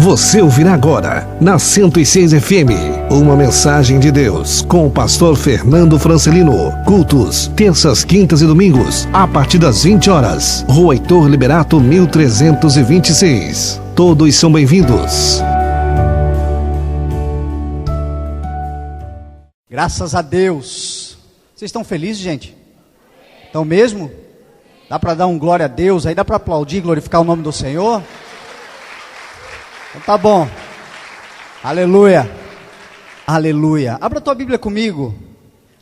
Você ouvirá agora, na 106 FM, uma mensagem de Deus, com o pastor Fernando Francelino. Cultos, terças, quintas e domingos, a partir das 20 horas. Rua Heitor Liberato, 1326. Todos são bem-vindos. Graças a Deus. Vocês estão felizes, gente? Estão mesmo? Dá para dar um glória a Deus aí? Dá para aplaudir, glorificar o nome do Senhor? Então tá bom. Aleluia. Aleluia. Abra a tua Bíblia comigo,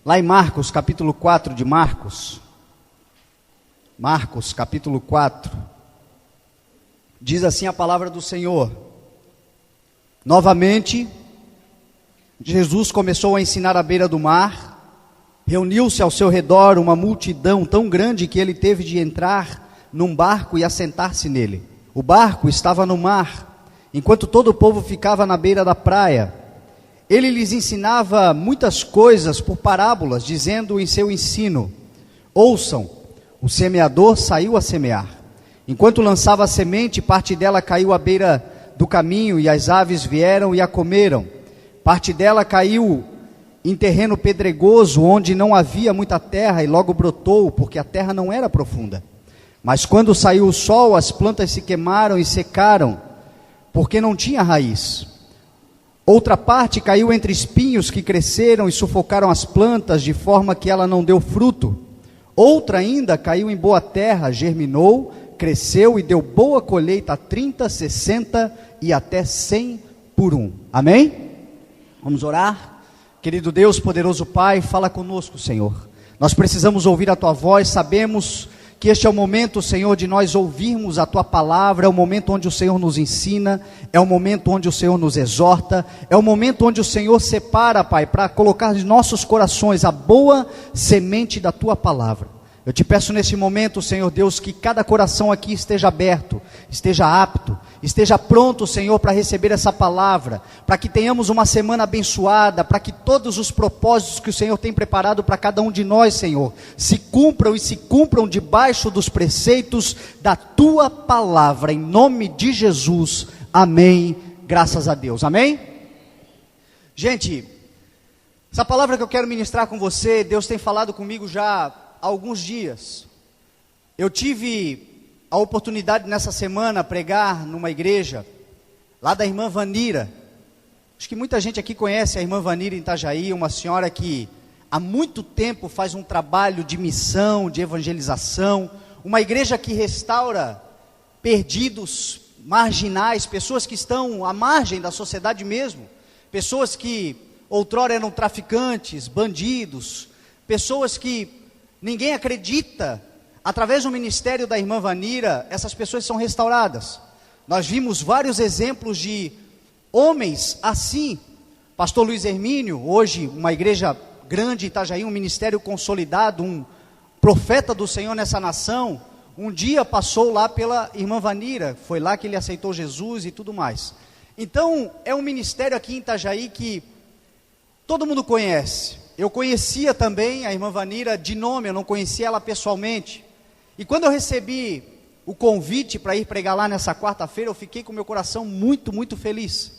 lá em Marcos, capítulo 4 de Marcos. Marcos, capítulo 4. Diz assim a palavra do Senhor. Novamente, Jesus começou a ensinar à beira do mar. Reuniu-se ao seu redor uma multidão tão grande que ele teve de entrar num barco e assentar-se nele. O barco estava no mar, enquanto todo o povo ficava na beira da praia. Ele lhes ensinava muitas coisas por parábolas, dizendo em seu ensino: ouçam, o semeador saiu a semear. Enquanto lançava a semente, parte dela caiu à beira do caminho, e as aves vieram e a comeram. Parte dela caiu em terreno pedregoso, onde não havia muita terra, e logo brotou, porque a terra não era profunda. Mas quando saiu o sol, as plantas se queimaram e secaram, porque não tinha raiz. Outra parte caiu entre espinhos que cresceram e sufocaram as plantas, de forma que ela não deu fruto. Outra ainda caiu em boa terra, germinou, cresceu e deu boa colheita, 30, 60 e até 100 por um. Amém? Vamos orar? Querido Deus, poderoso Pai, fala conosco, Senhor. Nós precisamos ouvir a Tua voz, sabemos que este é o momento, Senhor, de nós ouvirmos a Tua palavra, é o momento onde o Senhor nos ensina, é o momento onde o Senhor nos exorta, é o momento onde o Senhor separa, Pai, para colocar em nossos corações a boa semente da Tua palavra. Eu te peço nesse momento, Senhor Deus, que cada coração aqui esteja aberto, esteja apto, esteja pronto, Senhor, para receber essa palavra, para que tenhamos uma semana abençoada, para que todos os propósitos que o Senhor tem preparado para cada um de nós, Senhor, se cumpram debaixo dos preceitos da Tua palavra, em nome de Jesus, amém, graças a Deus, amém? Gente, essa palavra que eu quero ministrar com você, Deus tem falado comigo já há alguns dias. Eu tive a oportunidade nessa semana pregar numa igreja lá da irmã Vanira. Acho que muita gente aqui conhece a irmã Vanira em Itajaí, uma senhora que há muito tempo faz um trabalho de missão, de evangelização, uma igreja que restaura perdidos, marginais, pessoas que estão à margem da sociedade mesmo, pessoas que outrora eram traficantes, bandidos, pessoas que ninguém acredita. Através do ministério da irmã Vanira, essas pessoas são restauradas. Nós vimos vários exemplos de homens assim. Pastor Luiz Hermínio, hoje uma igreja grande em Itajaí, um ministério consolidado, um profeta do Senhor nessa nação, um dia passou lá pela irmã Vanira, foi lá que ele aceitou Jesus e tudo mais. Então, é um ministério aqui em Itajaí que todo mundo conhece. Eu conhecia também a irmã Vanira de nome, eu não conhecia ela pessoalmente. E quando eu recebi o convite para ir pregar lá nessa quarta-feira, eu fiquei com meu coração muito, muito feliz.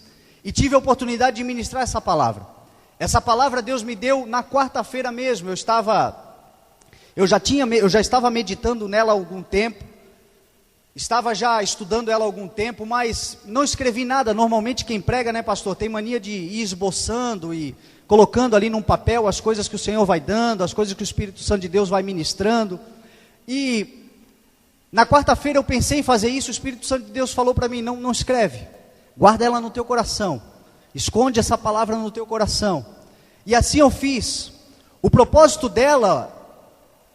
E tive a oportunidade de ministrar essa palavra. Essa palavra Deus me deu na quarta-feira mesmo. Eu já estava meditando nela há algum tempo. Estava já estudando ela há algum tempo, mas não escrevi nada. Normalmente quem prega, né, pastor, tem mania de ir esboçando e colocando ali num papel as coisas que o Senhor vai dando, as coisas que o Espírito Santo de Deus vai ministrando. E na quarta-feira eu pensei em fazer isso, o Espírito Santo de Deus falou para mim: não escreve, guarda ela no teu coração, esconde essa palavra no teu coração. E assim eu fiz. O propósito dela,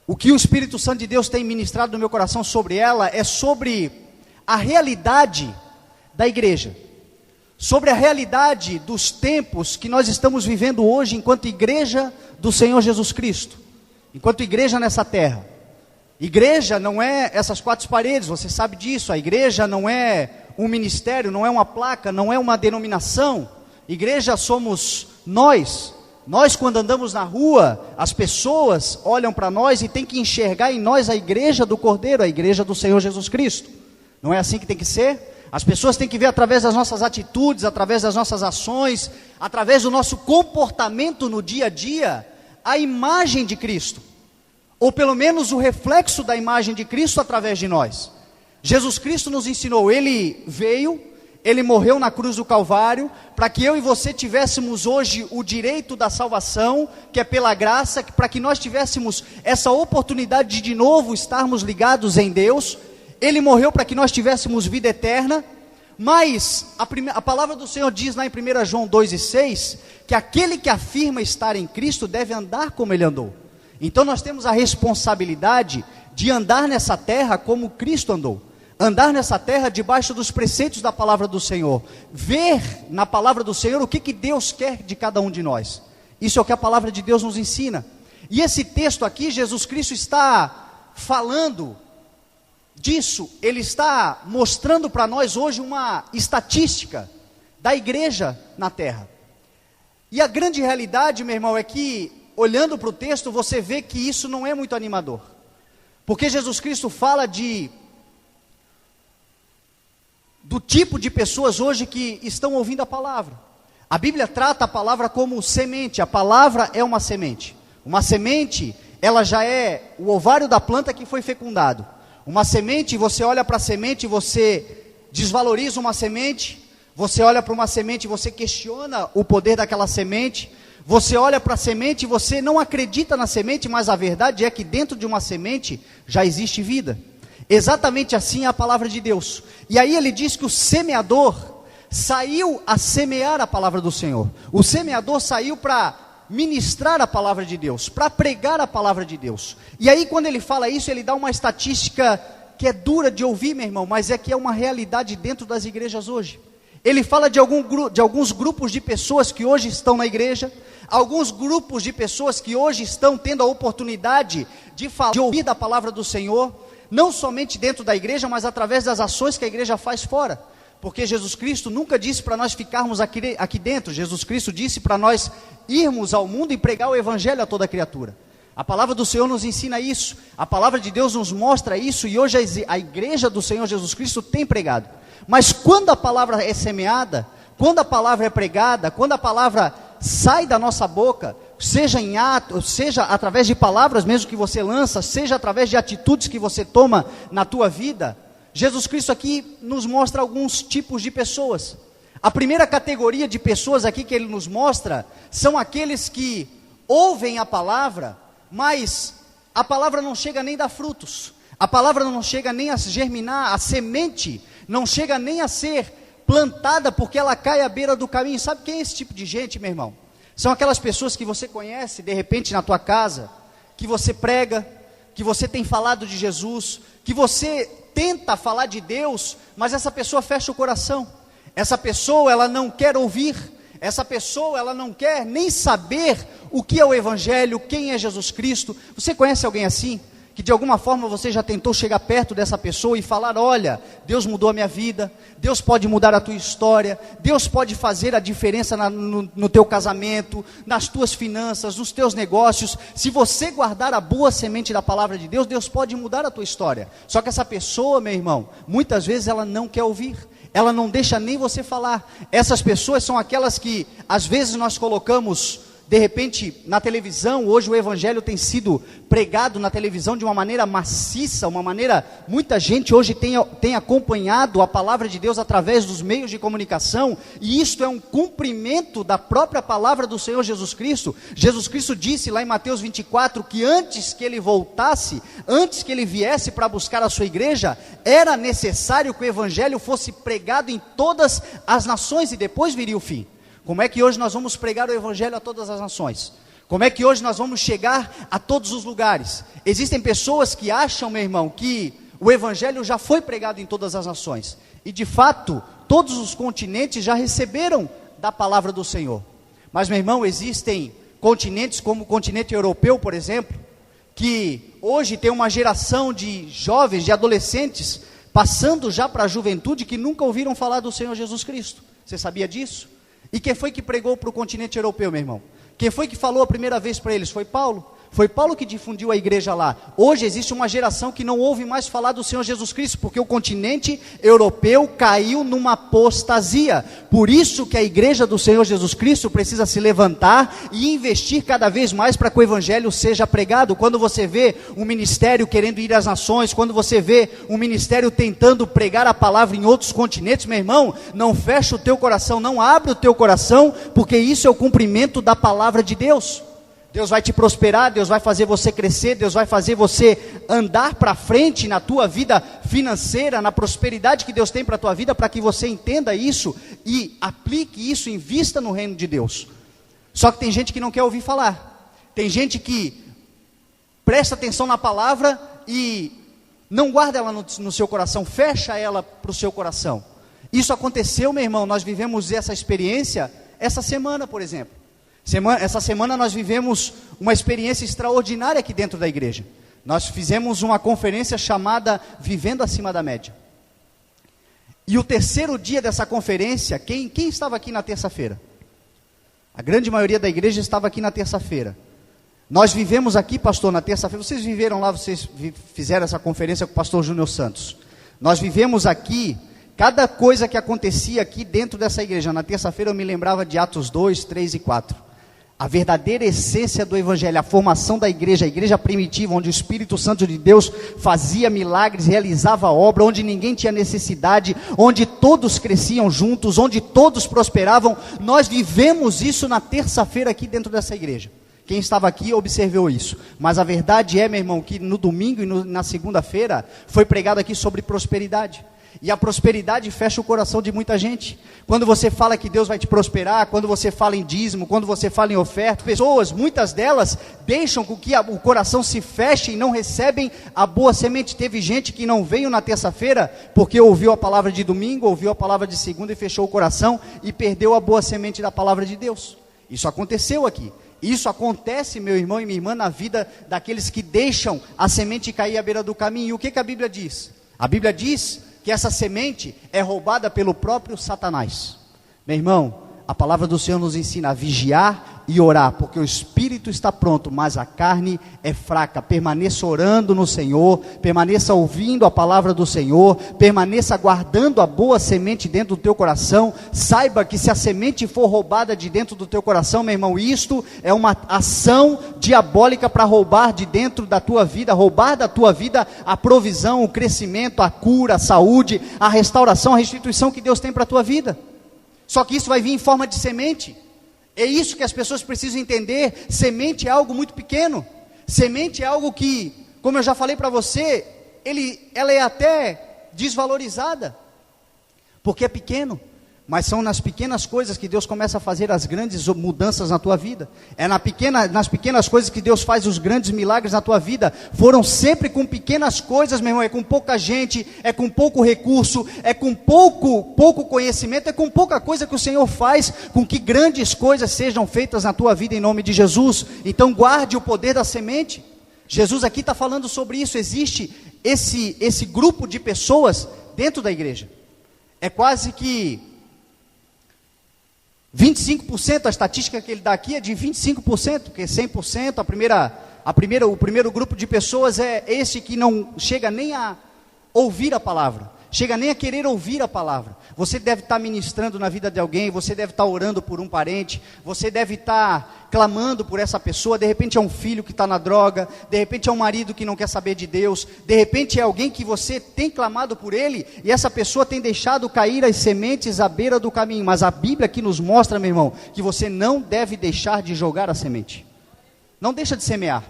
o que o Espírito Santo de Deus tem ministrado no meu coração sobre ela, é sobre a realidade da igreja, sobre a realidade dos tempos que nós estamos vivendo hoje enquanto igreja do Senhor Jesus Cristo, enquanto igreja nessa terra. Igreja não é essas quatro paredes, você sabe disso. A igreja não é um ministério, não é uma placa, não é uma denominação. Igreja somos nós. Nós, quando andamos na rua, as pessoas olham para nós e tem que enxergar em nós a igreja do Cordeiro, a igreja do Senhor Jesus Cristo. Não é assim que tem que ser? As pessoas têm que ver através das nossas atitudes, através das nossas ações, através do nosso comportamento no dia a dia, a imagem de Cristo, ou pelo menos o reflexo da imagem de Cristo através de nós. Jesus Cristo nos ensinou, Ele veio, Ele morreu na cruz do Calvário, para que eu e você tivéssemos hoje o direito da salvação, que é pela graça, para que nós tivéssemos essa oportunidade de novo estarmos ligados em Deus. Ele morreu para que nós tivéssemos vida eterna, mas a palavra do Senhor diz lá em 1 João 2,6, que aquele que afirma estar em Cristo deve andar como Ele andou. Então nós temos a responsabilidade de andar nessa terra como Cristo andou. Andar nessa terra debaixo dos preceitos da palavra do Senhor. Ver na palavra do Senhor o que Deus quer de cada um de nós. Isso é o que a palavra de Deus nos ensina. E esse texto aqui, Jesus Cristo está falando disso. Ele está mostrando para nós hoje uma estatística da igreja na terra. E a grande realidade, meu irmão, é que, olhando para o texto, você vê que isso não é muito animador. Porque Jesus Cristo fala do tipo de pessoas hoje que estão ouvindo a palavra. A Bíblia trata a palavra como semente. A palavra é uma semente. Uma semente, ela já é o ovário da planta que foi fecundado. Uma semente, você olha para a semente e você desvaloriza uma semente. Você olha para uma semente e você questiona o poder daquela semente. Você olha para a semente e você não acredita na semente, mas a verdade é que dentro de uma semente já existe vida. Exatamente assim é a palavra de Deus. E aí ele diz que o semeador saiu a semear a palavra do Senhor. O semeador saiu para ministrar a palavra de Deus, para pregar a palavra de Deus. E aí quando ele fala isso, ele dá uma estatística que é dura de ouvir, meu irmão, mas é que é uma realidade dentro das igrejas hoje. Ele fala de alguns grupos de pessoas que hoje estão na igreja, alguns grupos de pessoas que hoje estão tendo a oportunidade de falar, de ouvir da palavra do Senhor, não somente dentro da igreja, mas através das ações que a igreja faz fora. Porque Jesus Cristo nunca disse para nós ficarmos aqui dentro. Jesus Cristo disse para nós irmos ao mundo e pregar o evangelho a toda criatura. A palavra do Senhor nos ensina isso, a palavra de Deus nos mostra isso, e hoje a igreja do Senhor Jesus Cristo tem pregado. Mas quando a palavra é semeada, quando a palavra é pregada, quando a palavra sai da nossa boca, seja em ato, seja através de palavras mesmo que você lança, seja através de atitudes que você toma na tua vida, Jesus Cristo aqui nos mostra alguns tipos de pessoas. A primeira categoria de pessoas aqui que Ele nos mostra, são aqueles que ouvem a palavra, mas a palavra não chega nem a dar frutos, a palavra não chega nem a germinar, a semente não chega nem a ser plantada, porque ela cai à beira do caminho. Sabe quem é esse tipo de gente, meu irmão? São aquelas pessoas que você conhece, de repente na tua casa, que você prega, que você tem falado de Jesus, que você tenta falar de Deus, mas essa pessoa fecha o coração, essa pessoa ela não quer ouvir, essa pessoa ela não quer nem saber o que é o Evangelho, quem é Jesus Cristo. Você conhece alguém assim? Que de alguma forma você já tentou chegar perto dessa pessoa e falar: olha, Deus mudou a minha vida, Deus pode mudar a tua história, Deus pode fazer a diferença no teu casamento, nas tuas finanças, nos teus negócios. Se você guardar a boa semente da palavra de Deus, Deus pode mudar a tua história. Só que essa pessoa, meu irmão, muitas vezes ela não quer ouvir, ela não deixa nem você falar. Essas pessoas são aquelas que às vezes nós colocamos, de repente, na televisão. Hoje o evangelho tem sido pregado na televisão de uma maneira maciça, uma maneira, muita gente hoje tem acompanhado a palavra de Deus através dos meios de comunicação, e isto é um cumprimento da própria palavra do Senhor Jesus Cristo. Jesus Cristo disse lá em Mateus 24, que antes que Ele voltasse, antes que Ele viesse para buscar a sua igreja, era necessário que o evangelho fosse pregado em todas as nações, e depois viria o fim. Como é que hoje nós vamos pregar o evangelho a todas as nações? Como é que hoje nós vamos chegar a todos os lugares? Existem pessoas que acham, meu irmão, que o evangelho já foi pregado em todas as nações. E de fato, todos os continentes já receberam da palavra do Senhor. Mas, meu irmão, existem continentes como o continente europeu, por exemplo, que hoje tem uma geração de jovens, de adolescentes, passando já para a juventude, que nunca ouviram falar do Senhor Jesus Cristo. Você sabia disso? E quem foi que pregou para o continente europeu, meu irmão? Quem foi que falou a primeira vez para eles? Foi Paulo. Foi Paulo que difundiu a igreja lá. Hoje existe uma geração que não ouve mais falar do Senhor Jesus Cristo, porque o continente europeu caiu numa apostasia. Por isso que a igreja do Senhor Jesus Cristo precisa se levantar e investir cada vez mais para que o evangelho seja pregado. Quando você vê um ministério querendo ir às nações, quando você vê um ministério tentando pregar a palavra em outros continentes, meu irmão, não fecha o teu coração, não abre o teu coração, porque isso é o cumprimento da palavra de Deus. Deus vai te prosperar, Deus vai fazer você crescer, Deus vai fazer você andar para frente na tua vida financeira, na prosperidade que Deus tem para a tua vida, para que você entenda isso e aplique isso, invista no reino de Deus. Só que tem gente que não quer ouvir falar, tem gente que presta atenção na palavra e não guarda ela no seu coração, fecha ela para o seu coração. Isso aconteceu, meu irmão, nós vivemos essa experiência essa semana, por exemplo. Essa semana nós vivemos uma experiência extraordinária aqui dentro da igreja. Nós fizemos uma conferência chamada Vivendo Acima da Média. E o terceiro dia dessa conferência, quem estava aqui na terça-feira? A grande maioria da igreja estava aqui na terça-feira. Nós vivemos aqui, pastor, na terça-feira. Vocês viveram lá, vocês fizeram essa conferência com o pastor Júnior Santos. Nós vivemos aqui. Cada coisa que acontecia aqui dentro dessa igreja, na terça-feira eu me lembrava de Atos 2, 3 e 4. A verdadeira essência do evangelho, a formação da igreja, a igreja primitiva, onde o Espírito Santo de Deus fazia milagres, realizava obra, onde ninguém tinha necessidade, onde todos cresciam juntos, onde todos prosperavam. Nós vivemos isso na terça-feira aqui dentro dessa igreja. Quem estava aqui observou isso. Mas a verdade é, meu irmão, que no domingo e na segunda-feira foi pregado aqui sobre prosperidade. E a prosperidade fecha o coração de muita gente. Quando você fala que Deus vai te prosperar, quando você fala em dízimo, quando você fala em oferta, pessoas, muitas delas, deixam com que o coração se feche e não recebem a boa semente. Teve gente que não veio na terça-feira, porque ouviu a palavra de domingo, ouviu a palavra de segunda e fechou o coração, e perdeu a boa semente da palavra de Deus. Isso aconteceu aqui. Isso acontece, meu irmão e minha irmã, na vida daqueles que deixam a semente cair à beira do caminho. E o que a Bíblia diz? A Bíblia diz que essa semente é roubada pelo próprio Satanás. Meu irmão, a palavra do Senhor nos ensina a vigiar e orar, porque o espírito está pronto, mas a carne é fraca. Permaneça orando no Senhor, permaneça ouvindo a palavra do Senhor, permaneça guardando a boa semente dentro do teu coração. Saiba que se a semente for roubada de dentro do teu coração, meu irmão, isto é uma ação diabólica para roubar de dentro da tua vida, roubar da tua vida a provisão, o crescimento, a cura, a saúde, a restauração, a restituição que Deus tem para a tua vida. Só que isso vai vir em forma de semente. É isso que as pessoas precisam entender. Semente é algo muito pequeno. Semente é algo que, como eu já falei para você, ela é até desvalorizada, porque é pequeno. Mas são nas pequenas coisas que Deus começa a fazer as grandes mudanças na tua vida. É nas pequenas coisas que Deus faz os grandes milagres na tua vida. Foram sempre com pequenas coisas, meu irmão. É com pouca gente, é com pouco recurso, é com pouco conhecimento, é com pouca coisa que o Senhor faz com que grandes coisas sejam feitas na tua vida em nome de Jesus. Então guarde o poder da semente. Jesus aqui está falando sobre isso. Existe esse grupo de pessoas dentro da igreja. É quase que 25%, a estatística que ele dá aqui é de 25%, porque 100%, o primeiro grupo de pessoas é esse que não chega nem a ouvir a palavra, chega nem a querer ouvir a palavra. Você deve estar ministrando na vida de alguém, você deve estar orando por um parente, você deve estar clamando por essa pessoa. De repente é um filho que está na droga, de repente é um marido que não quer saber de Deus, de repente é alguém que você tem clamado por ele, e essa pessoa tem deixado cair as sementes à beira do caminho. Mas a Bíblia aqui nos mostra, meu irmão, que você não deve deixar de jogar a semente. Não deixa de semear,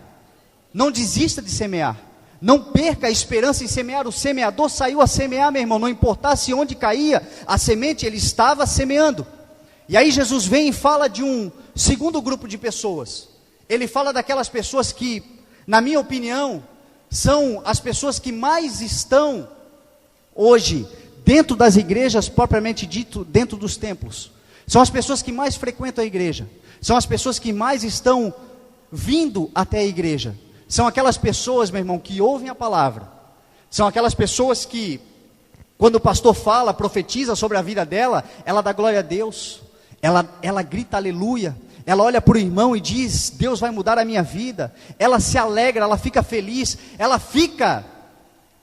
não desista de semear. Não perca a esperança em semear. O semeador saiu a semear, meu irmão. Não importasse onde caía a semente, ele estava semeando. E aí Jesus vem e fala de um segundo grupo de pessoas. Ele fala daquelas pessoas que, na minha opinião, são as pessoas que mais estão hoje dentro das igrejas, propriamente dito, dentro dos templos. São as pessoas que mais frequentam a igreja. São as pessoas que mais estão vindo até a igreja. São aquelas pessoas, meu irmão, que ouvem a palavra. São aquelas pessoas que, quando o pastor fala, profetiza sobre a vida dela, ela dá glória a Deus, ela grita aleluia, ela olha para o irmão e diz: Deus vai mudar a minha vida. Ela se alegra, ela fica feliz, ela fica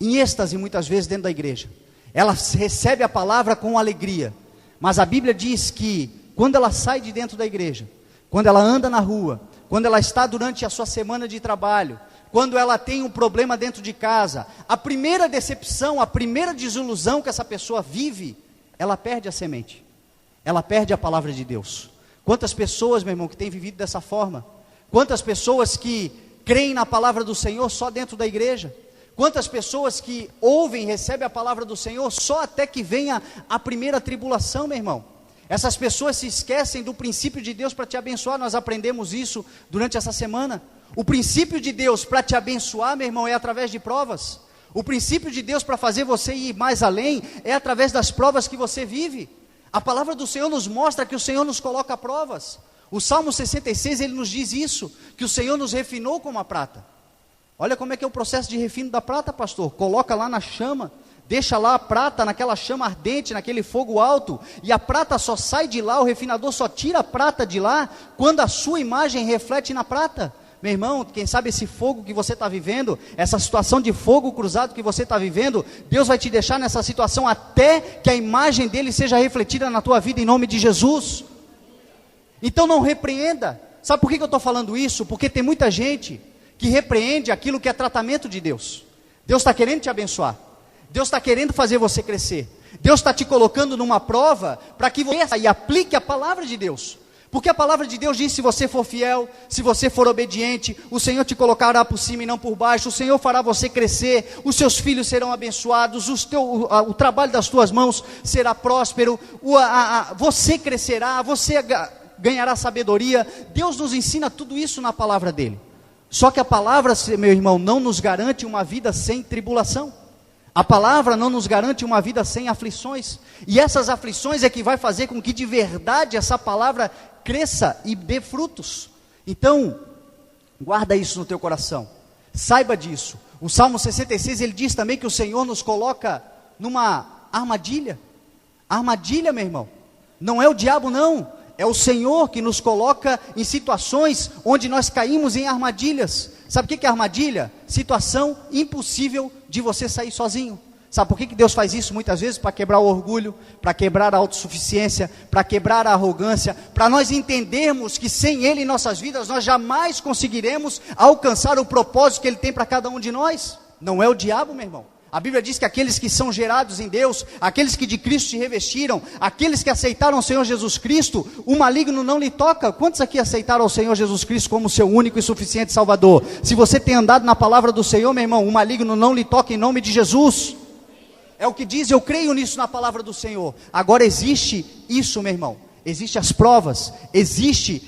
em êxtase muitas vezes dentro da igreja. Ela recebe a palavra com alegria. Mas a Bíblia diz que quando ela sai de dentro da igreja, quando ela anda na rua, quando ela está durante a sua semana de trabalho, quando ela tem um problema dentro de casa, a primeira decepção, a primeira desilusão que essa pessoa vive, ela perde a semente, ela perde a palavra de Deus. Quantas pessoas, meu irmão, que têm vivido dessa forma? Quantas pessoas que creem na palavra do Senhor só dentro da igreja? Quantas pessoas que ouvem e recebem a palavra do Senhor só até que venha a primeira tribulação, meu irmão? Essas pessoas se esquecem do princípio de Deus para te abençoar. Nós aprendemos isso durante essa semana. O princípio de Deus para te abençoar, meu irmão, é através de provas. O princípio de Deus para fazer você ir mais além é através das provas que você vive. A palavra do Senhor nos mostra que o Senhor nos coloca provas. O Salmo 66, ele nos diz isso, que o Senhor nos refinou como a prata. Olha como é que é o processo de refino da prata, pastor. Coloca lá na chama, deixa lá a prata naquela chama ardente, naquele fogo alto, e a prata só sai de lá, o refinador só tira a prata de lá, quando a sua imagem reflete na prata. Meu irmão, quem sabe esse fogo que você está vivendo, essa situação de fogo cruzado que você está vivendo, Deus vai te deixar nessa situação até que a imagem dele seja refletida na tua vida, em nome de Jesus. Então não repreenda. Sabe por que eu estou falando isso? Porque tem muita gente que repreende aquilo que é tratamento de Deus. Deus está querendo te abençoar, Deus está querendo fazer você crescer, Deus está te colocando numa prova, para que você e aplique a palavra de Deus. Porque a palavra de Deus diz: se você for fiel, se você for obediente, o Senhor te colocará por cima e não por baixo, o Senhor fará você crescer, os seus filhos serão abençoados, o trabalho das tuas mãos será próspero, você crescerá, você ganhará sabedoria. Deus nos ensina tudo isso na palavra dele. Só que a palavra, meu irmão, não nos garante uma vida sem tribulação. A palavra não nos garante uma vida sem aflições. E essas aflições é que vai fazer com que de verdade essa palavra cresça e dê frutos. Então, guarda isso no teu coração. Saiba disso. O Salmo 66, ele diz também que o Senhor nos coloca numa armadilha. Armadilha, meu irmão. Não é o diabo, não. É o Senhor que nos coloca em situações onde nós caímos em armadilhas. Sabe o que é armadilha? Situação impossível de você sair sozinho. Sabe por que Deus faz isso muitas vezes? Para quebrar o orgulho, para quebrar a autossuficiência, para quebrar a arrogância, para nós entendermos que sem Ele em nossas vidas nós jamais conseguiremos alcançar o propósito que Ele tem para cada um de nós. Não é o diabo, meu irmão. A Bíblia diz que aqueles que são gerados em Deus, aqueles que de Cristo se revestiram, aqueles que aceitaram o Senhor Jesus Cristo, o maligno não lhe toca. Quantos aqui aceitaram o Senhor Jesus Cristo como seu único e suficiente Salvador? Se você tem andado na palavra do Senhor, meu irmão, o maligno não lhe toca em nome de Jesus. É o que diz, eu creio nisso na palavra do Senhor. Agora existe isso, meu irmão, existe as provas, existe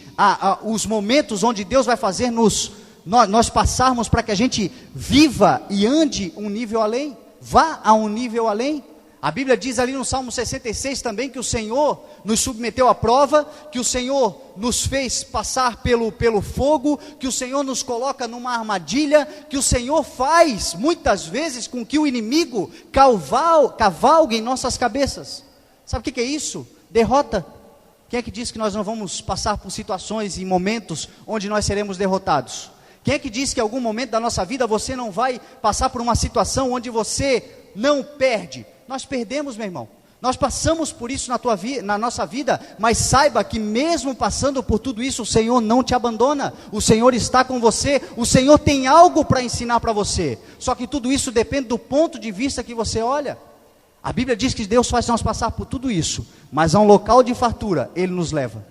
os momentos onde Deus vai fazer nós passarmos para que a gente viva e ande um nível além, vá a um nível além. A Bíblia diz ali no Salmo 66 também que o Senhor nos submeteu à prova, que o Senhor nos fez passar pelo fogo, que o Senhor nos coloca numa armadilha, que o Senhor faz muitas vezes com que o inimigo cavalgue em nossas cabeças. Sabe o que é isso? Derrota. Quem é que diz que nós não vamos passar por situações e momentos onde nós seremos derrotados? Quem é que diz que em algum momento da nossa vida você não vai passar por uma situação onde você não perde? Nós perdemos, meu irmão. Nós passamos por isso na nossa vida, mas saiba que mesmo passando por tudo isso, o Senhor não te abandona. O Senhor está com você, o Senhor tem algo para ensinar para você. Só que tudo isso depende do ponto de vista que você olha. A Bíblia diz que Deus faz nós passar por tudo isso, mas a um local de fartura Ele nos leva.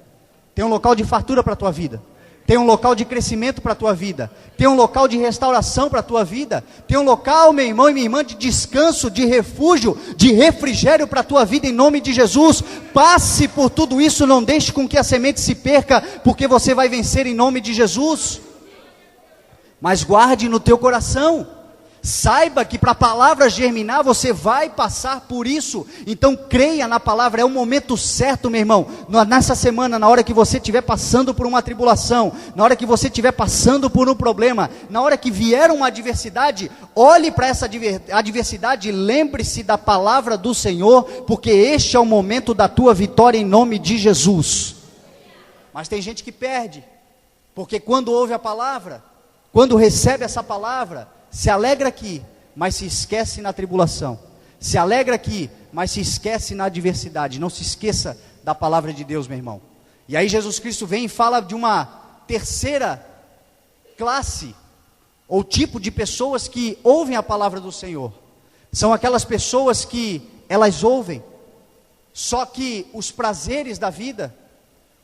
Tem um local de fartura para a tua vida. Tem um local de crescimento para a tua vida. Tem um local de restauração para a tua vida. Tem um local, meu irmão e minha irmã, de descanso, de refúgio, de refrigério para a tua vida, em nome de Jesus. Passe por tudo isso, não deixe com que a semente se perca, porque você vai vencer em nome de Jesus. Mas guarde no teu coração. Saiba que para a palavra germinar você vai passar por isso. Então creia na palavra, é o momento certo, meu irmão. Nessa semana, na hora que você estiver passando por uma tribulação, na hora que você estiver passando por um problema, na hora que vier uma adversidade, olhe para essa adversidade e lembre-se da palavra do Senhor, porque este é o momento da tua vitória em nome de Jesus. Mas tem gente que perde, porque quando ouve a palavra, quando recebe essa palavra, se alegra aqui, mas se esquece na tribulação. Se alegra aqui, mas se esquece na adversidade. Não se esqueça da palavra de Deus, meu irmão. E aí Jesus Cristo vem e fala de uma terceira classe, ou tipo de pessoas que ouvem a palavra do Senhor. São aquelas pessoas que elas ouvem, só que os prazeres da vida,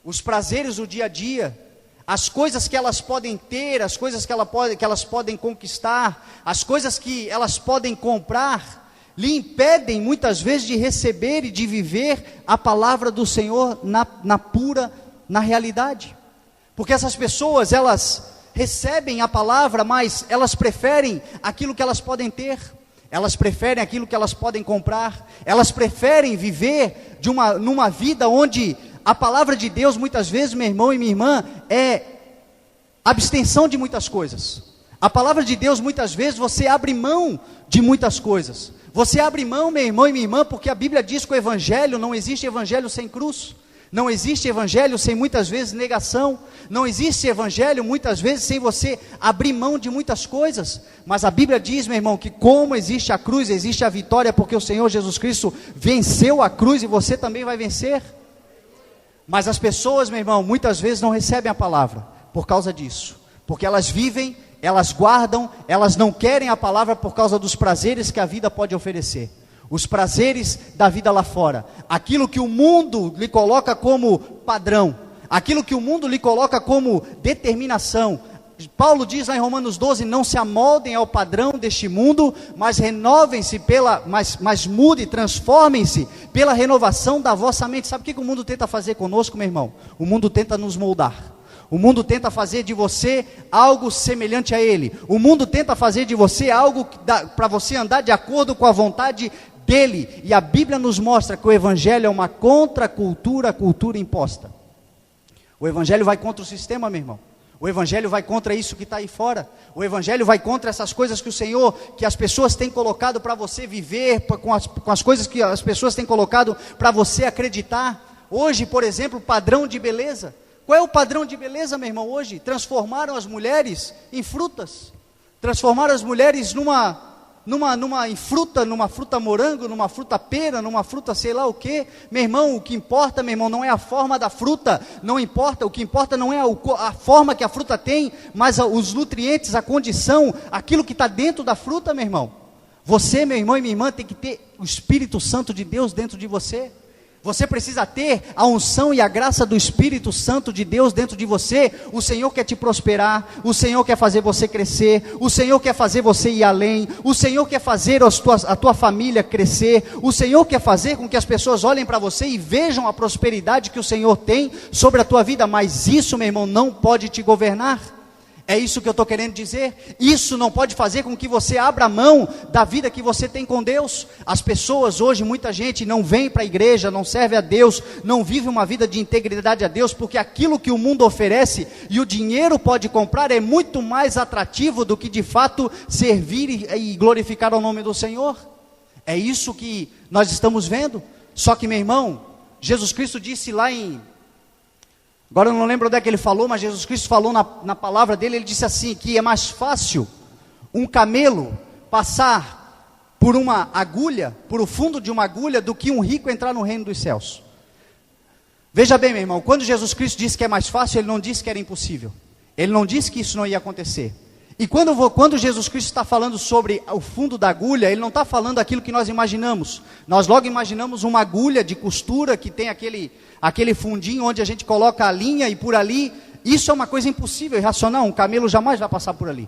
os prazeres do dia a dia, as coisas que elas podem ter, as coisas que elas podem conquistar, as coisas que elas podem comprar, lhe impedem muitas vezes de receber e de viver a palavra do Senhor na realidade. Porque essas pessoas, elas recebem a palavra, mas elas preferem aquilo que elas podem ter, elas preferem aquilo que elas podem comprar, elas preferem viver numa vida onde a palavra de Deus, muitas vezes, meu irmão e minha irmã, é abstenção de muitas coisas. A palavra de Deus, muitas vezes, você abre mão de muitas coisas. Você abre mão, meu irmão e minha irmã, porque a Bíblia diz que o evangelho, não existe evangelho sem cruz. Não existe evangelho sem muitas vezes negação. Não existe evangelho muitas vezes sem você abrir mão de muitas coisas. Mas a Bíblia diz, meu irmão, que como existe a cruz, existe a vitória, porque o Senhor Jesus Cristo venceu a cruz e você também vai vencer. Mas as pessoas, meu irmão, muitas vezes não recebem a palavra por causa disso. Porque elas vivem, elas guardam, elas não querem a palavra por causa dos prazeres que a vida pode oferecer. Os prazeres da vida lá fora, aquilo que o mundo lhe coloca como padrão, aquilo que o mundo lhe coloca como determinação. Paulo diz lá em Romanos 12, não se amoldem ao padrão deste mundo, mas renovem-se mas mudem, transformem-se pela renovação da vossa mente. Sabe o que o mundo tenta fazer conosco, meu irmão? O mundo tenta nos moldar. O mundo tenta fazer de você algo semelhante a ele. O mundo tenta fazer de você algo para você andar de acordo com a vontade dele. E a Bíblia nos mostra que o evangelho é uma contracultura, a cultura imposta. O evangelho vai contra o sistema, meu irmão. O evangelho vai contra isso que está aí fora. O evangelho vai contra essas coisas que o Senhor, que as pessoas têm colocado para você viver, com as coisas que as pessoas têm colocado para você acreditar. Hoje, por exemplo, padrão de beleza. Qual é o padrão de beleza, meu irmão, hoje? Transformaram as mulheres em frutas. Transformaram as mulheres numa fruta morango, numa fruta pera, numa fruta sei lá o que. Meu irmão, o que importa, meu irmão, não é a forma da fruta, não importa, o que importa não é a forma que a fruta tem, mas os nutrientes, a condição, aquilo que está dentro da fruta, meu irmão. Você, meu irmão e minha irmã, tem que ter o Espírito Santo de Deus dentro de você. Você precisa ter a unção e a graça do Espírito Santo de Deus dentro de você. O Senhor quer te prosperar, o Senhor quer fazer você crescer, o Senhor quer fazer você ir além, o Senhor quer fazer a tua família crescer, o Senhor quer fazer com que as pessoas olhem para você e vejam a prosperidade que o Senhor tem sobre a tua vida. Mas isso, meu irmão, não pode te governar. É isso que eu estou querendo dizer. Isso não pode fazer com que você abra mão da vida que você tem com Deus. As pessoas hoje, muita gente não vem para a igreja, não serve a Deus, não vive uma vida de integridade a Deus, porque aquilo que o mundo oferece e o dinheiro pode comprar é muito mais atrativo do que de fato servir e glorificar o nome do Senhor. É isso que nós estamos vendo. Só que, meu irmão, Jesus Cristo disse lá agora eu não lembro onde é que ele falou, mas Jesus Cristo falou na palavra dele, ele disse assim, que é mais fácil um camelo passar por uma agulha, por o fundo de uma agulha, do que um rico entrar no reino dos céus. Veja bem, meu irmão, quando Jesus Cristo disse que é mais fácil, ele não disse que era impossível. Ele não disse que isso não ia acontecer. E quando Jesus Cristo está falando sobre o fundo da agulha, ele não está falando aquilo que nós imaginamos. Nós logo imaginamos uma agulha de costura que tem aquele fundinho onde a gente coloca a linha e por ali. Isso é uma coisa impossível, irracional, um camelo jamais vai passar por ali.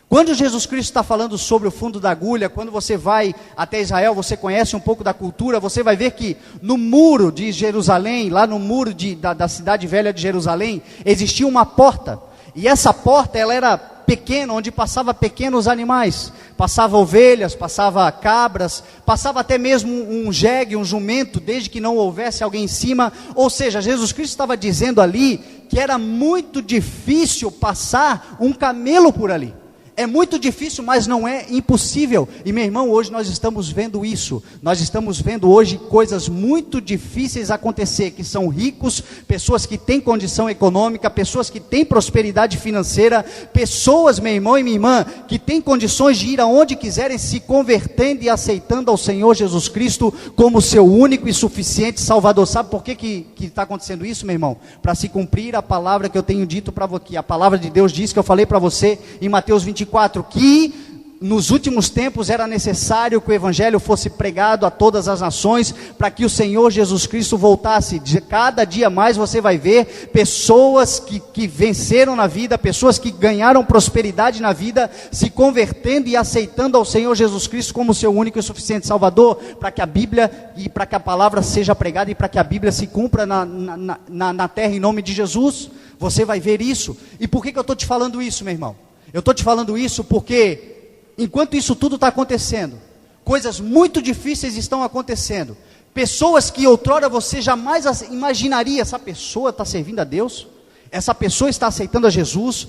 Quando Jesus Cristo está falando sobre o fundo da agulha, quando você vai até Israel, você conhece um pouco da cultura, você vai ver que no muro de Jerusalém, lá no muro da cidade velha de Jerusalém, existia uma porta. E essa porta, ela era pequena, onde passava pequenos animais, passava ovelhas, passava cabras, passava até mesmo um jegue, um jumento, desde que não houvesse alguém em cima. Ou seja, Jesus Cristo estava dizendo ali que era muito difícil passar um camelo por ali. É muito difícil, mas não é impossível. E meu irmão, hoje nós estamos vendo isso. Nós estamos vendo hoje coisas muito difíceis acontecer, que são ricos, pessoas que têm condição econômica, pessoas que têm prosperidade financeira, pessoas, meu irmão e minha irmã, que têm condições de ir aonde quiserem, se convertendo e aceitando ao Senhor Jesus Cristo como seu único e suficiente Salvador. Sabe por que está acontecendo isso, meu irmão? Para se cumprir a palavra que eu tenho dito para você. A palavra de Deus diz, que eu falei para você em Mateus 24, que nos últimos tempos era necessário que o Evangelho fosse pregado a todas as nações, para que o Senhor Jesus Cristo voltasse. Cada dia mais você vai ver pessoas que venceram na vida, pessoas que ganharam prosperidade na vida, se convertendo e aceitando ao Senhor Jesus Cristo como seu único e suficiente Salvador, para que a Bíblia e para que a palavra seja pregada e para que a Bíblia se cumpra na terra em nome de Jesus. Você vai ver isso. E por que eu estou te falando isso, meu irmão? Eu estou te falando isso porque, enquanto isso tudo está acontecendo, coisas muito difíceis estão acontecendo. Pessoas que outrora você jamais imaginaria, essa pessoa está servindo a Deus, essa pessoa está aceitando a Jesus,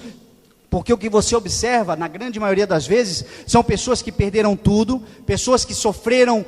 porque o que você observa, na grande maioria das vezes, são pessoas que perderam tudo, pessoas que sofreram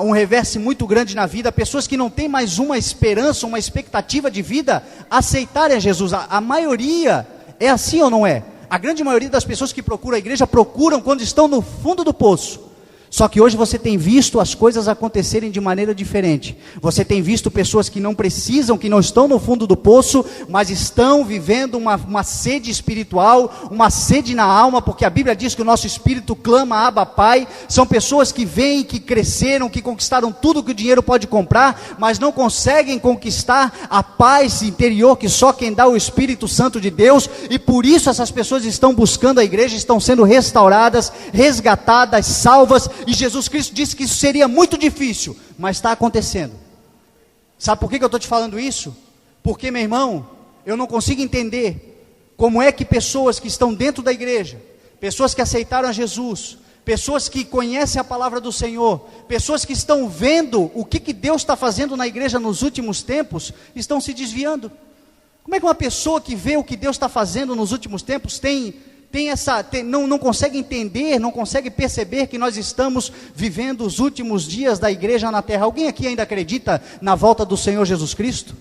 um revés muito grande na vida, pessoas que não têm mais uma esperança, uma expectativa de vida, aceitarem a Jesus. A maioria é assim ou não é? A grande maioria das pessoas que procuram a igreja, procuram quando estão no fundo do poço. Só que hoje você tem visto as coisas acontecerem de maneira diferente. Você tem visto pessoas que não precisam, que não estão no fundo do poço, mas estão vivendo uma sede espiritual, uma sede na alma, porque a Bíblia diz que o nosso espírito clama, Abba, Pai. São pessoas que vêm, que cresceram, que conquistaram tudo que o dinheiro pode comprar, mas não conseguem conquistar a paz interior que só quem dá o Espírito Santo de Deus, e por isso essas pessoas estão buscando a igreja, estão sendo restauradas, resgatadas, salvas. E Jesus Cristo disse que isso seria muito difícil, mas está acontecendo. Sabe por que eu estou te falando isso? Porque, meu irmão, eu não consigo entender como é que pessoas que estão dentro da igreja, pessoas que aceitaram a Jesus, pessoas que conhecem a palavra do Senhor, pessoas que estão vendo o que Deus está fazendo na igreja nos últimos tempos, estão se desviando. Como é que uma pessoa que vê o que Deus está fazendo nos últimos tempos não consegue entender, não consegue perceber que nós estamos vivendo os últimos dias da igreja na terra? Alguém aqui ainda acredita na volta do Senhor Jesus Cristo?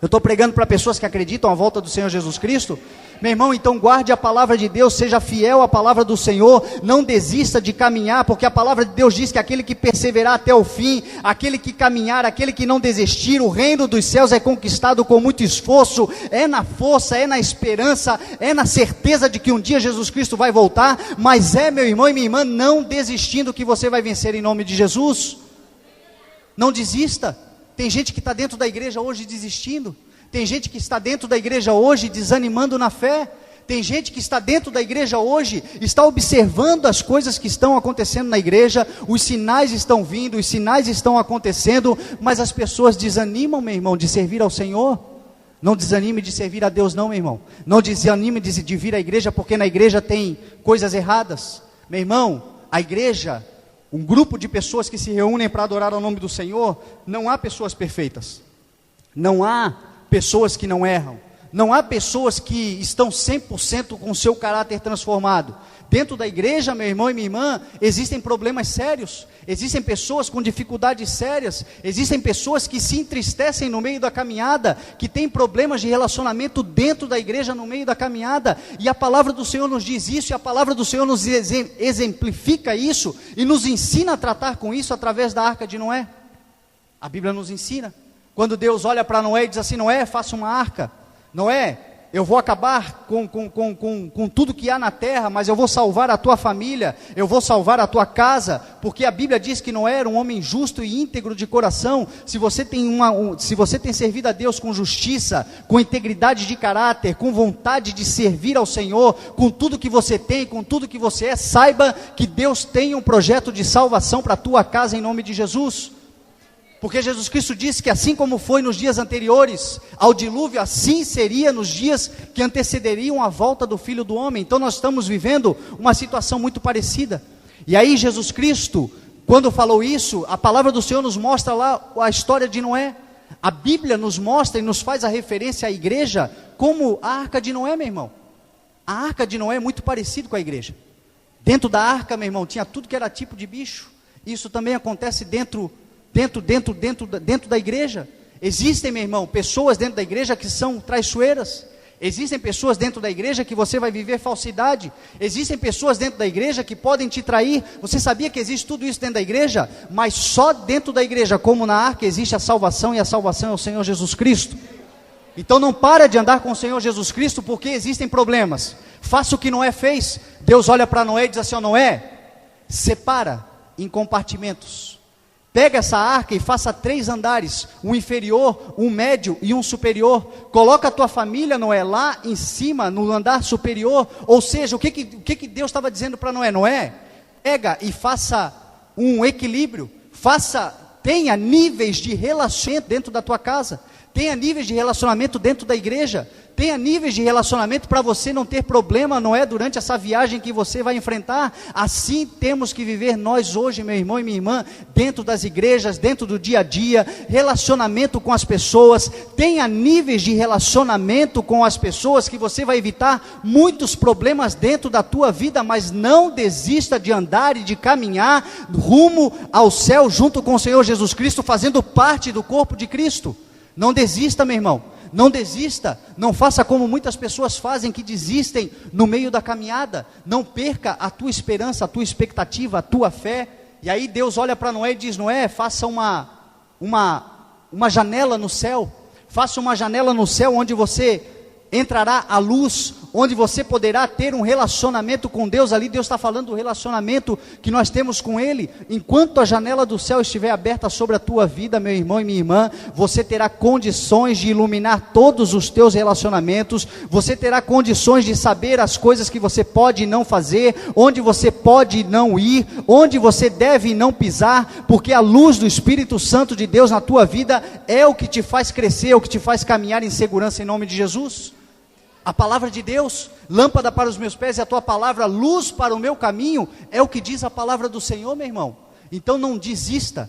Eu estou pregando para pessoas que acreditam na volta do Senhor Jesus Cristo. Meu irmão, então guarde a palavra de Deus, seja fiel à palavra do Senhor, não desista de caminhar, porque a palavra de Deus diz que aquele que perseverar até o fim, aquele que caminhar, aquele que não desistir, o reino dos céus é conquistado com muito esforço, é na força, é na esperança, é na certeza de que um dia Jesus Cristo vai voltar, mas meu irmão e minha irmã, não desistindo que você vai vencer em nome de Jesus. Não desista. Tem gente que está dentro da igreja hoje desistindo. Tem gente que está dentro da igreja hoje desanimando na fé. Tem gente que está dentro da igreja hoje, está observando as coisas que estão acontecendo na igreja, os sinais estão vindo, os sinais estão acontecendo, mas as pessoas desanimam, meu irmão, de servir ao Senhor. Não desanime de servir a Deus não, meu irmão. Não desanime de vir à igreja, porque na igreja tem coisas erradas. Meu irmão, a igreja, um grupo de pessoas que se reúnem para adorar ao nome do Senhor, não há pessoas perfeitas. Não há pessoas que não erram. Não há pessoas que estão 100% com o seu caráter transformado. Dentro da igreja, meu irmão e minha irmã, existem problemas sérios, existem pessoas com dificuldades sérias, existem pessoas que se entristecem no meio da caminhada, que têm problemas de relacionamento dentro da igreja no meio da caminhada, e a palavra do Senhor nos diz isso, e a palavra do Senhor nos exemplifica isso, e nos ensina a tratar com isso através da arca de Noé. A Bíblia nos ensina, quando Deus olha para Noé e diz assim: Noé, faça uma arca. Noé, eu vou acabar com tudo que há na terra, mas eu vou salvar a tua família, eu vou salvar a tua casa, porque a Bíblia diz que Noé era um homem justo e íntegro de coração. Se você tem servido a Deus com justiça, com integridade de caráter, com vontade de servir ao Senhor, com tudo que você tem, com tudo que você é, saiba que Deus tem um projeto de salvação para a tua casa em nome de Jesus. Porque Jesus Cristo disse que assim como foi nos dias anteriores ao dilúvio, assim seria nos dias que antecederiam a volta do Filho do Homem. Então nós estamos vivendo uma situação muito parecida. E aí Jesus Cristo, quando falou isso, a palavra do Senhor nos mostra lá a história de Noé. A Bíblia nos mostra e nos faz a referência à igreja como a arca de Noé, meu irmão. A arca de Noé é muito parecido com a igreja. Dentro da arca, meu irmão, tinha tudo que era tipo de bicho. Isso também acontece dentro da igreja. Existem, meu irmão, pessoas dentro da igreja que são traiçoeiras. Existem pessoas dentro da igreja que você vai viver falsidade. Existem pessoas dentro da igreja que podem te trair. Você sabia que existe tudo isso dentro da igreja? Mas só dentro da igreja, como na arca, existe a salvação, e a salvação é o Senhor Jesus Cristo. Então não para de andar com o Senhor Jesus Cristo, porque existem problemas. Faça o que Noé fez. Deus olha para Noé e diz assim: ó, Noé, separa em compartimentos. Pega essa arca e faça 3 andares, um inferior, um médio e um superior. Coloca a tua família, Noé, lá em cima, no andar superior. Ou seja, o que Deus estava dizendo para Noé? Noé, pega e faça um equilíbrio. Tenha níveis de relacionamento dentro da tua casa. Tenha níveis de relacionamento dentro da igreja. Tenha níveis de relacionamento para você não ter problema, não é? Durante essa viagem que você vai enfrentar. Assim temos que viver nós hoje, meu irmão e minha irmã, dentro das igrejas, dentro do dia a dia, relacionamento com as pessoas. Tenha níveis de relacionamento com as pessoas que você vai evitar muitos problemas dentro da tua vida, mas não desista de andar e de caminhar rumo ao céu junto com o Senhor Jesus Cristo, fazendo parte do corpo de Cristo. Não desista, meu irmão, não desista, não faça como muitas pessoas fazem, que desistem no meio da caminhada. Não perca a tua esperança, a tua expectativa, a tua fé. E aí Deus olha para Noé e diz: Noé, faça uma janela no céu, faça uma janela no céu onde você entrará a luz, onde você poderá ter um relacionamento com Deus. Ali Deus está falando do relacionamento que nós temos com Ele. Enquanto a janela do céu estiver aberta sobre a tua vida, meu irmão e minha irmã, você terá condições de iluminar todos os teus relacionamentos. Você terá condições de saber as coisas que você pode e não fazer, onde você pode não ir, onde você deve não pisar, porque a luz do Espírito Santo de Deus na tua vida é o que te faz crescer, é o que te faz caminhar em segurança, em nome de Jesus. A palavra de Deus, lâmpada para os meus pés, e a tua palavra, luz para o meu caminho, é o que diz a palavra do Senhor, meu irmão. Então não desista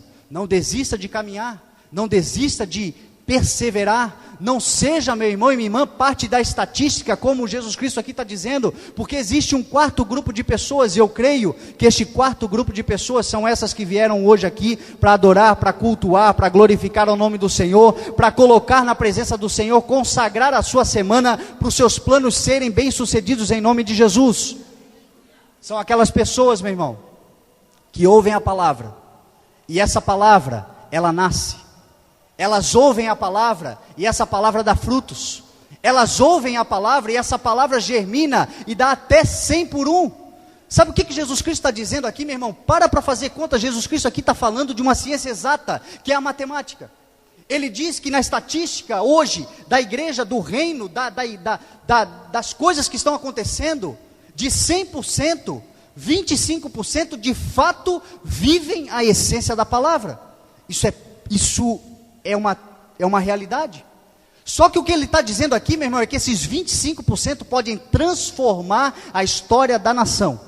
de caminhar, não desista de perseverar. Não seja, meu irmão e minha irmã, parte da estatística, como Jesus Cristo aqui está dizendo, porque existe um quarto grupo de pessoas, e eu creio que este quarto grupo de pessoas são essas que vieram hoje aqui para adorar, para cultuar, para glorificar o nome do Senhor, para colocar na presença do Senhor, consagrar a sua semana para os seus planos serem bem-sucedidos em nome de Jesus. São aquelas pessoas, meu irmão, que ouvem a palavra, e essa palavra, ela nasce. Elas ouvem a palavra, e essa palavra dá frutos. Elas ouvem a palavra, e essa palavra germina, e dá até 100 por 1. Sabe o que Jesus Cristo está dizendo aqui, meu irmão? Para fazer conta. Jesus Cristo aqui está falando de uma ciência exata, que é a matemática. Ele diz que na estatística hoje, da igreja, do reino, das coisas que estão acontecendo, de 100%, 25% de fato vivem a essência da palavra. Isso é uma realidade. Só que o que ele está dizendo aqui, meu irmão, é que esses 25% podem transformar a história da nação.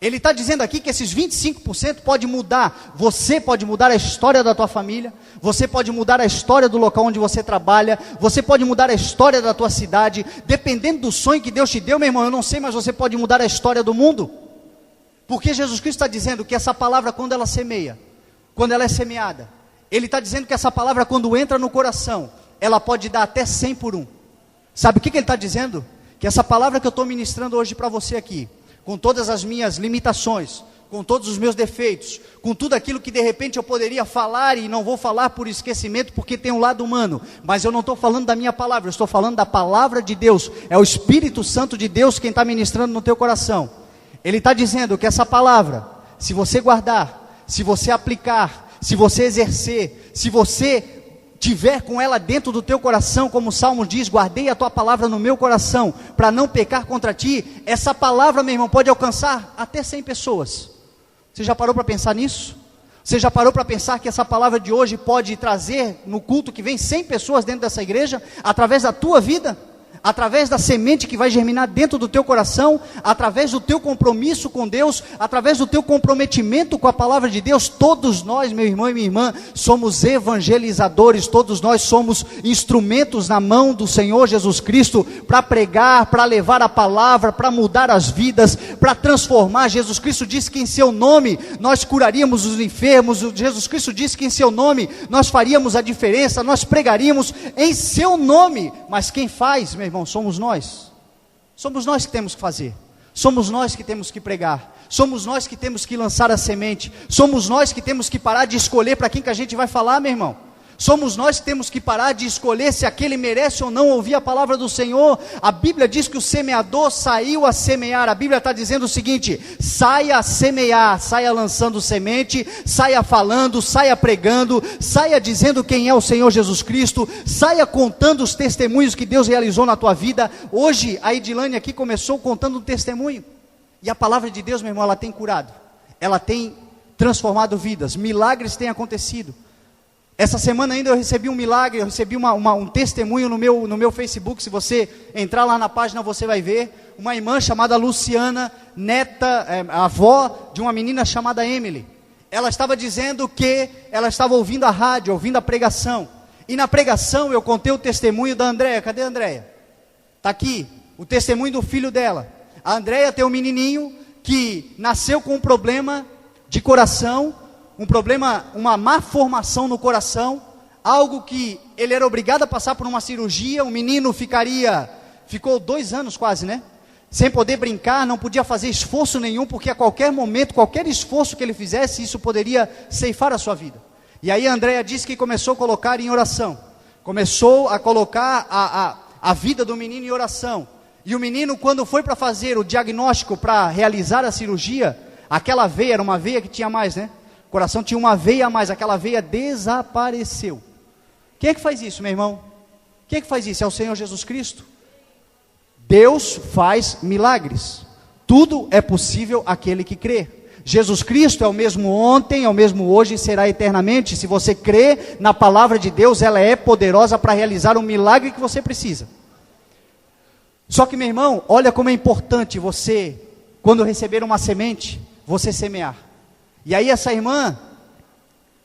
Ele está dizendo aqui que esses 25% pode mudar. Você pode mudar a história da tua família, você pode mudar a história do local onde você trabalha, você pode mudar a história da tua cidade, dependendo do sonho que Deus te deu, meu irmão, eu não sei, mas você pode mudar a história do mundo. Porque Jesus Cristo está dizendo que essa palavra, quando ela semeia, quando ela é semeada, Ele está dizendo que essa palavra, quando entra no coração, ela pode dar até 100 por 1. Sabe o que ele está dizendo? Que essa palavra que eu estou ministrando hoje para você aqui, com todas as minhas limitações, com todos os meus defeitos, com tudo aquilo que de repente eu poderia falar e não vou falar por esquecimento, porque tem um lado humano, mas eu não estou falando da minha palavra, eu estou falando da palavra de Deus. É o Espírito Santo de Deus quem está ministrando no teu coração. Ele está dizendo que essa palavra, se você guardar, se você aplicar, se você exercer, se você tiver com ela dentro do teu coração, como o Salmo diz, guardei a tua palavra no meu coração, para não pecar contra ti, essa palavra, meu irmão, pode alcançar até 100 pessoas. Você já parou para pensar nisso? Você já parou para pensar que essa palavra de hoje pode trazer no culto que vem 100 pessoas dentro dessa igreja, através da tua vida, através da semente que vai germinar dentro do teu coração, através do teu compromisso com Deus, através do teu comprometimento com a palavra de Deus. Todos nós, meu irmão e minha irmã, somos evangelizadores, todos nós somos instrumentos na mão do Senhor Jesus Cristo, para pregar, para levar a palavra, para mudar as vidas, para transformar. Jesus Cristo disse que em seu nome nós curaríamos os enfermos, Jesus Cristo disse que em seu nome nós faríamos a diferença, nós pregaríamos em seu nome. Mas quem faz, meu irmão, somos nós que temos que fazer, somos nós que temos que pregar, somos nós que temos que lançar a semente, somos nós que temos que parar de escolher para quem que a gente vai falar, meu irmão. Somos nós que temos que parar de escolher se aquele merece ou não ouvir a palavra do Senhor. A Bíblia diz que o semeador saiu a semear. A Bíblia está dizendo o seguinte: saia a semear, saia lançando semente, saia falando, saia pregando, saia dizendo quem é o Senhor Jesus Cristo, saia contando os testemunhos que Deus realizou na tua vida. Hoje a Edilane aqui começou contando um testemunho, e a palavra de Deus, meu irmão, ela tem curado, ela tem transformado vidas, milagres têm acontecido. Essa semana ainda eu recebi um milagre, eu recebi um testemunho no meu Facebook. Se você entrar lá na página, você vai ver. Uma irmã chamada Luciana, neta, avó de uma menina chamada Emily. Ela estava dizendo que ela estava ouvindo a rádio, ouvindo a pregação. E na pregação eu contei o testemunho da Andréia. Cadê a Andréia? Está aqui, o testemunho do filho dela. A Andréia tem um menininho que nasceu com um problema de coração, um problema, uma má formação no coração, algo que ele era obrigado a passar por uma cirurgia. O menino ficou 2 anos quase, né? Sem poder brincar, não podia fazer esforço nenhum, porque a qualquer momento, qualquer esforço que ele fizesse, isso poderia ceifar a sua vida. E aí a Andréia disse que começou a colocar em oração, começou a colocar a vida do menino em oração. E o menino, quando foi para fazer o diagnóstico, para realizar a cirurgia, aquela veia, era uma veia que tinha mais, né? O coração tinha uma veia a mais, aquela veia desapareceu. Quem é que faz isso, meu irmão? Quem é que faz isso? É o Senhor Jesus Cristo. Deus faz milagres. Tudo é possível àquele que crê. Jesus Cristo é o mesmo ontem, é o mesmo hoje e será eternamente. Se você crê na palavra de Deus, ela é poderosa para realizar o milagre que você precisa. Só que, meu irmão, olha como é importante você, quando receber uma semente, você semear. E aí essa irmã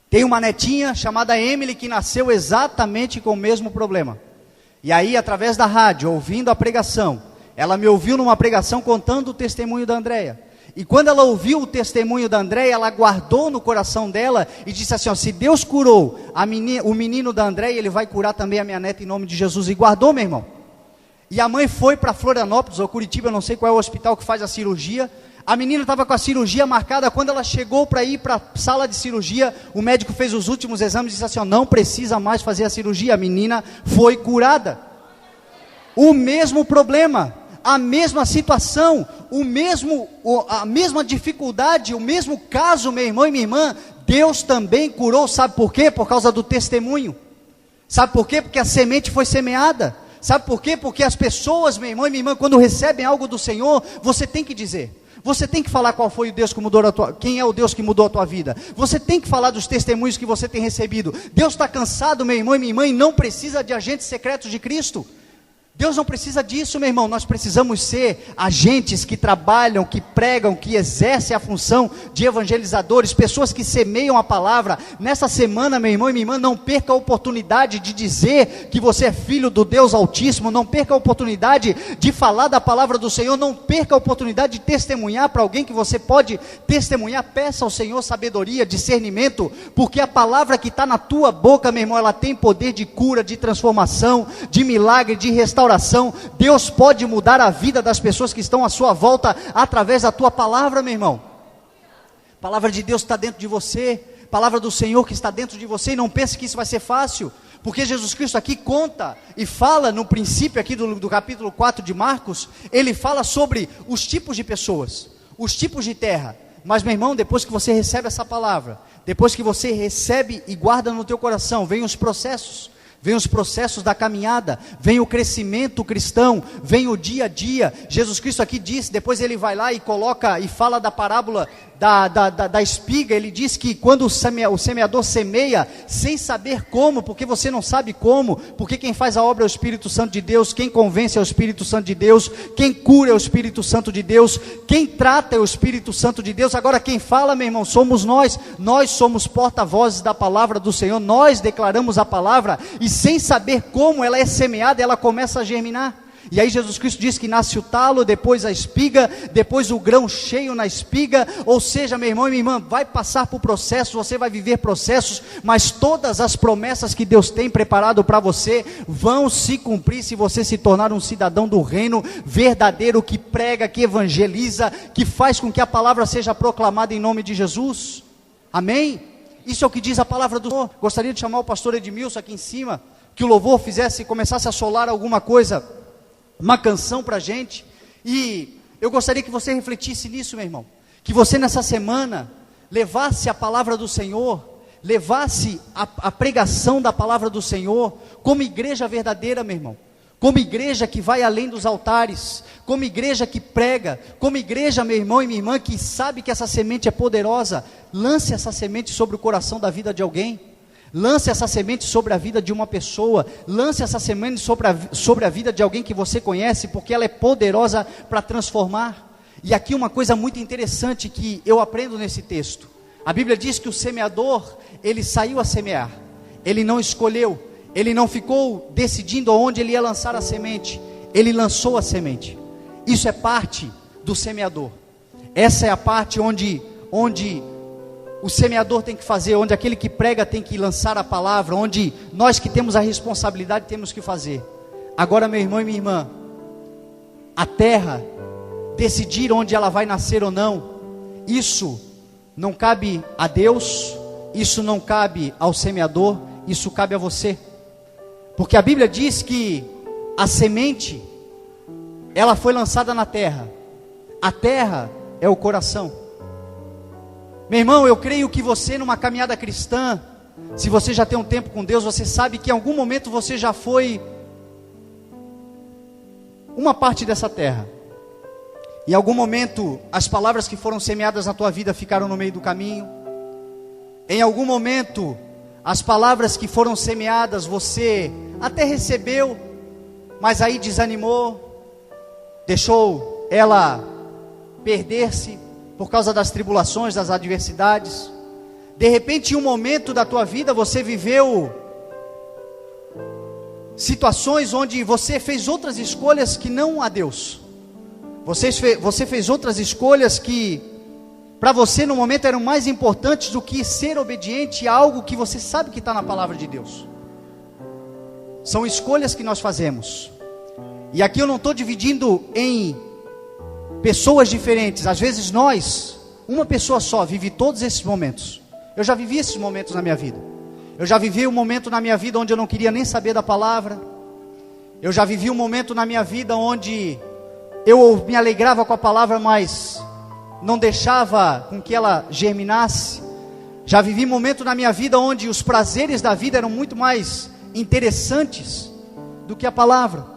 tem uma netinha chamada Emily, que nasceu exatamente com o mesmo problema. E aí, através da rádio, ouvindo a pregação, ela me ouviu numa pregação contando o testemunho da Andréia. E quando ela ouviu o testemunho da Andréia, ela guardou no coração dela e disse assim, ó, se Deus curou o menino da Andréia, Ele vai curar também a minha neta em nome de Jesus. E guardou, meu irmão. E a mãe foi para Florianópolis ou Curitiba, eu não sei qual é o hospital que faz a cirurgia. A menina estava com a cirurgia marcada. Quando ela chegou para ir para a sala de cirurgia, o médico fez os últimos exames e disse assim, ó, não precisa mais fazer a cirurgia. A menina foi curada. O mesmo problema, a mesma situação, a mesma dificuldade, o mesmo caso, meu irmão e minha irmã, Deus também curou. Sabe por quê? Por causa do testemunho. Sabe por quê? Porque a semente foi semeada. Sabe por quê? Porque as pessoas, meu irmão e minha irmã, quando recebem algo do Senhor, você tem que dizer. Você tem que falar qual foi o Deus que mudou quem é o Deus que mudou a tua vida. Você tem que falar dos testemunhos que você tem recebido. Deus está cansado, meu irmão e minha irmã, e não precisa de agentes secretos de Cristo. Deus não precisa disso, meu irmão. Nós precisamos ser agentes que trabalham, que pregam, que exercem a função de evangelizadores, pessoas que semeiam a palavra. Nessa semana, meu irmão e minha irmã, não perca a oportunidade de dizer que você é filho do Deus Altíssimo, não perca a oportunidade de falar da palavra do Senhor, não perca a oportunidade de testemunhar para alguém que você pode testemunhar. Peça ao Senhor sabedoria, discernimento, porque a palavra que está na tua boca, meu irmão, ela tem poder de cura, de transformação, de milagre, de restauração. Deus pode mudar a vida das pessoas que estão à sua volta através da tua palavra, meu irmão. A palavra de Deus está dentro de você, a palavra do Senhor que está dentro de você, e não pense que isso vai ser fácil, porque Jesus Cristo aqui conta e fala no princípio aqui do capítulo 4 de Marcos, ele fala sobre os tipos de pessoas, os tipos de terra. Mas, meu irmão, depois que você recebe essa palavra, depois que você recebe e guarda no teu coração, vem os processos, vem os processos da caminhada, vem o crescimento cristão, vem o dia a dia. Jesus Cristo aqui diz, depois ele vai lá e coloca e fala da parábola da espiga. Ele diz que quando o semeador semeia, sem saber como, porque você não sabe como, porque quem faz a obra é o Espírito Santo de Deus, quem convence é o Espírito Santo de Deus, quem cura é o Espírito Santo de Deus, quem trata é o Espírito Santo de Deus. Agora quem fala, meu irmão, somos nós somos porta-vozes da palavra do Senhor, nós declaramos a palavra, e sem saber como ela é semeada, ela começa a germinar. E aí Jesus Cristo diz que nasce o talo, depois a espiga, depois o grão cheio na espiga. Ou seja, meu irmão e minha irmã, vai passar por processos, você vai viver processos, mas todas as promessas que Deus tem preparado para você vão se cumprir se você se tornar um cidadão do reino verdadeiro, que prega, que evangeliza, que faz com que a palavra seja proclamada em nome de Jesus. Amém? Isso é o que diz a palavra do Senhor. Gostaria de chamar o pastor Edmilson aqui em cima, que o louvor começasse a solar alguma coisa, uma canção para a gente. E eu gostaria que você refletisse nisso, meu irmão, que você nessa semana levasse a palavra do Senhor, levasse a pregação da palavra do Senhor, como igreja verdadeira, meu irmão, como igreja que vai além dos altares, como igreja que prega, como igreja, meu irmão e minha irmã, que sabe que essa semente é poderosa. Lance essa semente sobre o coração da vida de alguém, lance essa semente sobre a vida de uma pessoa, lance essa semente sobre a vida de alguém que você conhece, porque ela é poderosa para transformar. E aqui uma coisa muito interessante que eu aprendo nesse texto, a Bíblia diz que o semeador, ele saiu a semear, ele não escolheu, ele não ficou decidindo aonde ele ia lançar a semente, ele lançou a semente. Isso é parte do semeador, essa é a parte onde o semeador tem que fazer, onde aquele que prega tem que lançar a palavra, onde nós que temos a responsabilidade temos que fazer. Agora, meu irmão e minha irmã, a terra, decidir onde ela vai nascer ou não, isso não cabe a Deus, isso não cabe ao semeador, isso cabe a você. Porque a Bíblia diz que a semente, ela foi lançada na terra, a terra é o coração. Meu irmão, eu creio que você numa caminhada cristã, se você já tem um tempo com Deus, você sabe que em algum momento você já foi uma parte dessa terra. Em algum momento as palavras que foram semeadas na tua vida ficaram no meio do caminho. Em algum momento as palavras que foram semeadas você até recebeu, mas aí desanimou, deixou ela perder-se por causa das tribulações, das adversidades. De repente, em um momento da tua vida, você viveu situações onde você fez outras escolhas que não a Deus. Você fez outras escolhas que, para você no momento, eram mais importantes do que ser obediente a algo que você sabe que está na palavra de Deus. São escolhas que nós fazemos. E aqui eu não estou dividindo em pessoas diferentes. Às vezes uma pessoa só vive todos esses momentos. Eu já vivi esses momentos na minha vida. Eu já vivi um momento na minha vida onde eu não queria nem saber da palavra. Eu já vivi um momento na minha vida onde eu me alegrava com a palavra, mas não deixava com que ela germinasse. Já vivi um momento na minha vida onde os prazeres da vida eram muito mais interessantes do que a palavra.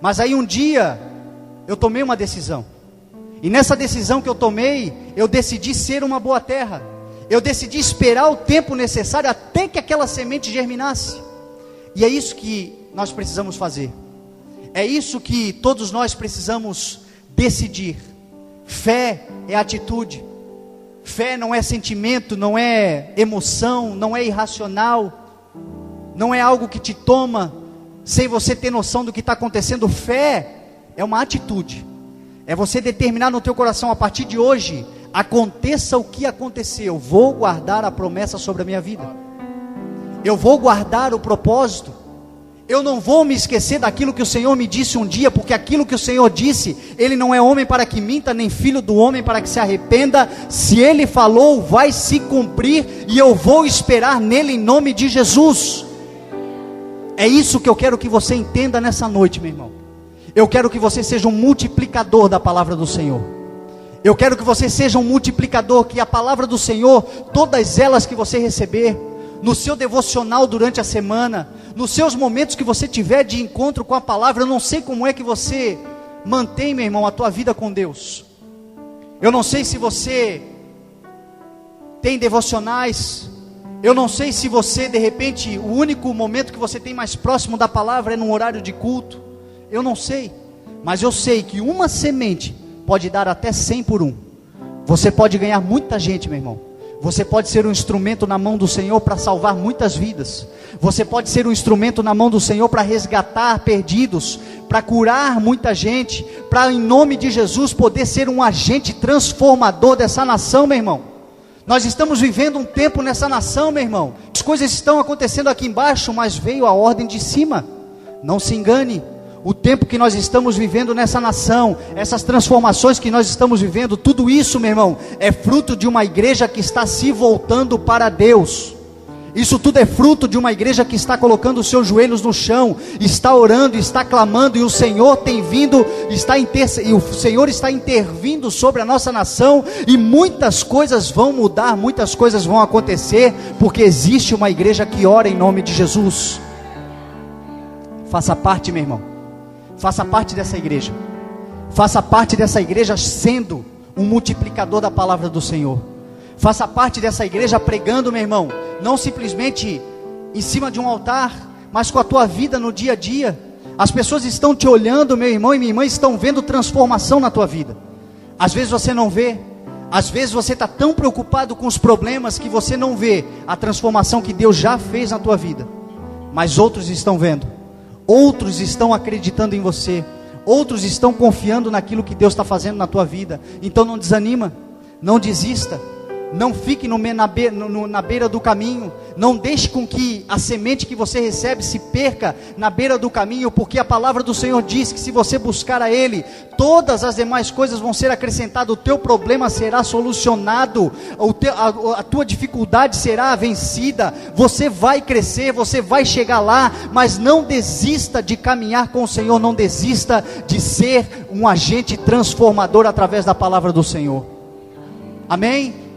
Mas aí um dia eu tomei uma decisão. E nessa decisão que eu tomei, eu decidi ser uma boa terra. Eu decidi esperar o tempo necessário até que aquela semente germinasse. E é isso que nós precisamos fazer. É isso que todos nós precisamos decidir. Fé é atitude. Fé não é sentimento, não é emoção, não é irracional. Não é algo que te toma sem você ter noção do que está acontecendo. Fé é uma atitude. É você determinar no teu coração, a partir de hoje, aconteça o que acontecer, eu vou guardar a promessa sobre a minha vida. Eu vou guardar o propósito. Eu não vou me esquecer daquilo que o Senhor me disse um dia, porque aquilo que o Senhor disse, Ele não é homem para que minta, nem filho do homem para que se arrependa. Se Ele falou, vai se cumprir, e eu vou esperar nele em nome de Jesus. É isso que eu quero que você entenda nessa noite, meu irmão. Eu quero que você seja um multiplicador da palavra do Senhor. Eu quero que você seja um multiplicador, que a palavra do Senhor, todas elas que você receber, no seu devocional durante a semana, nos seus momentos que você tiver de encontro com a palavra. Eu não sei como é que você mantém, meu irmão, a tua vida com Deus. Eu não sei se você tem devocionais. Eu não sei se você, de repente, o único momento que você tem mais próximo da palavra é num horário de culto. Eu não sei, mas eu sei que uma semente pode dar até 100 por 1. Você pode ganhar muita gente, meu irmão. Você pode ser um instrumento na mão do Senhor para salvar muitas vidas. Você pode ser um instrumento na mão do Senhor para resgatar perdidos, para curar muita gente, para, em nome de Jesus, poder ser um agente transformador dessa nação, meu irmão. Nós estamos vivendo um tempo nessa nação, meu irmão. As coisas estão acontecendo aqui embaixo, mas veio a ordem de cima. Não se engane. O tempo que nós estamos vivendo nessa nação, essas transformações que nós estamos vivendo, tudo isso, meu irmão, é fruto de uma igreja que está se voltando para Deus. Isso tudo é fruto de uma igreja que está colocando os seus joelhos no chão, está orando, está clamando, e o Senhor tem vindo, e o Senhor está intervindo sobre a nossa nação, e muitas coisas vão mudar, muitas coisas vão acontecer, porque existe uma igreja que ora em nome de Jesus. Faça parte, meu irmão, faça parte dessa igreja, faça parte dessa igreja sendo um multiplicador da palavra do Senhor. Faça parte dessa igreja pregando, meu irmão, não simplesmente em cima de um altar, mas com a tua vida no dia a dia. As pessoas estão te olhando, meu irmão e minha irmã, estão vendo transformação na tua vida. Às vezes você não vê, às vezes você está tão preocupado com os problemas que você não vê a transformação que Deus já fez na tua vida. Mas outros estão vendo, outros estão acreditando em você, outros estão confiando naquilo que Deus está fazendo na tua vida. Então não desanima, não desista. Não fique na beira do caminho. Não deixe com que a semente que você recebe se perca na beira do caminho, porque a palavra do Senhor diz que se você buscar a Ele, todas as demais coisas vão ser acrescentadas. O teu problema será solucionado, a tua dificuldade será vencida. Você vai crescer, você vai chegar lá. Mas não desista de caminhar com o Senhor, não desista de ser um agente transformador através da palavra do Senhor. Amém?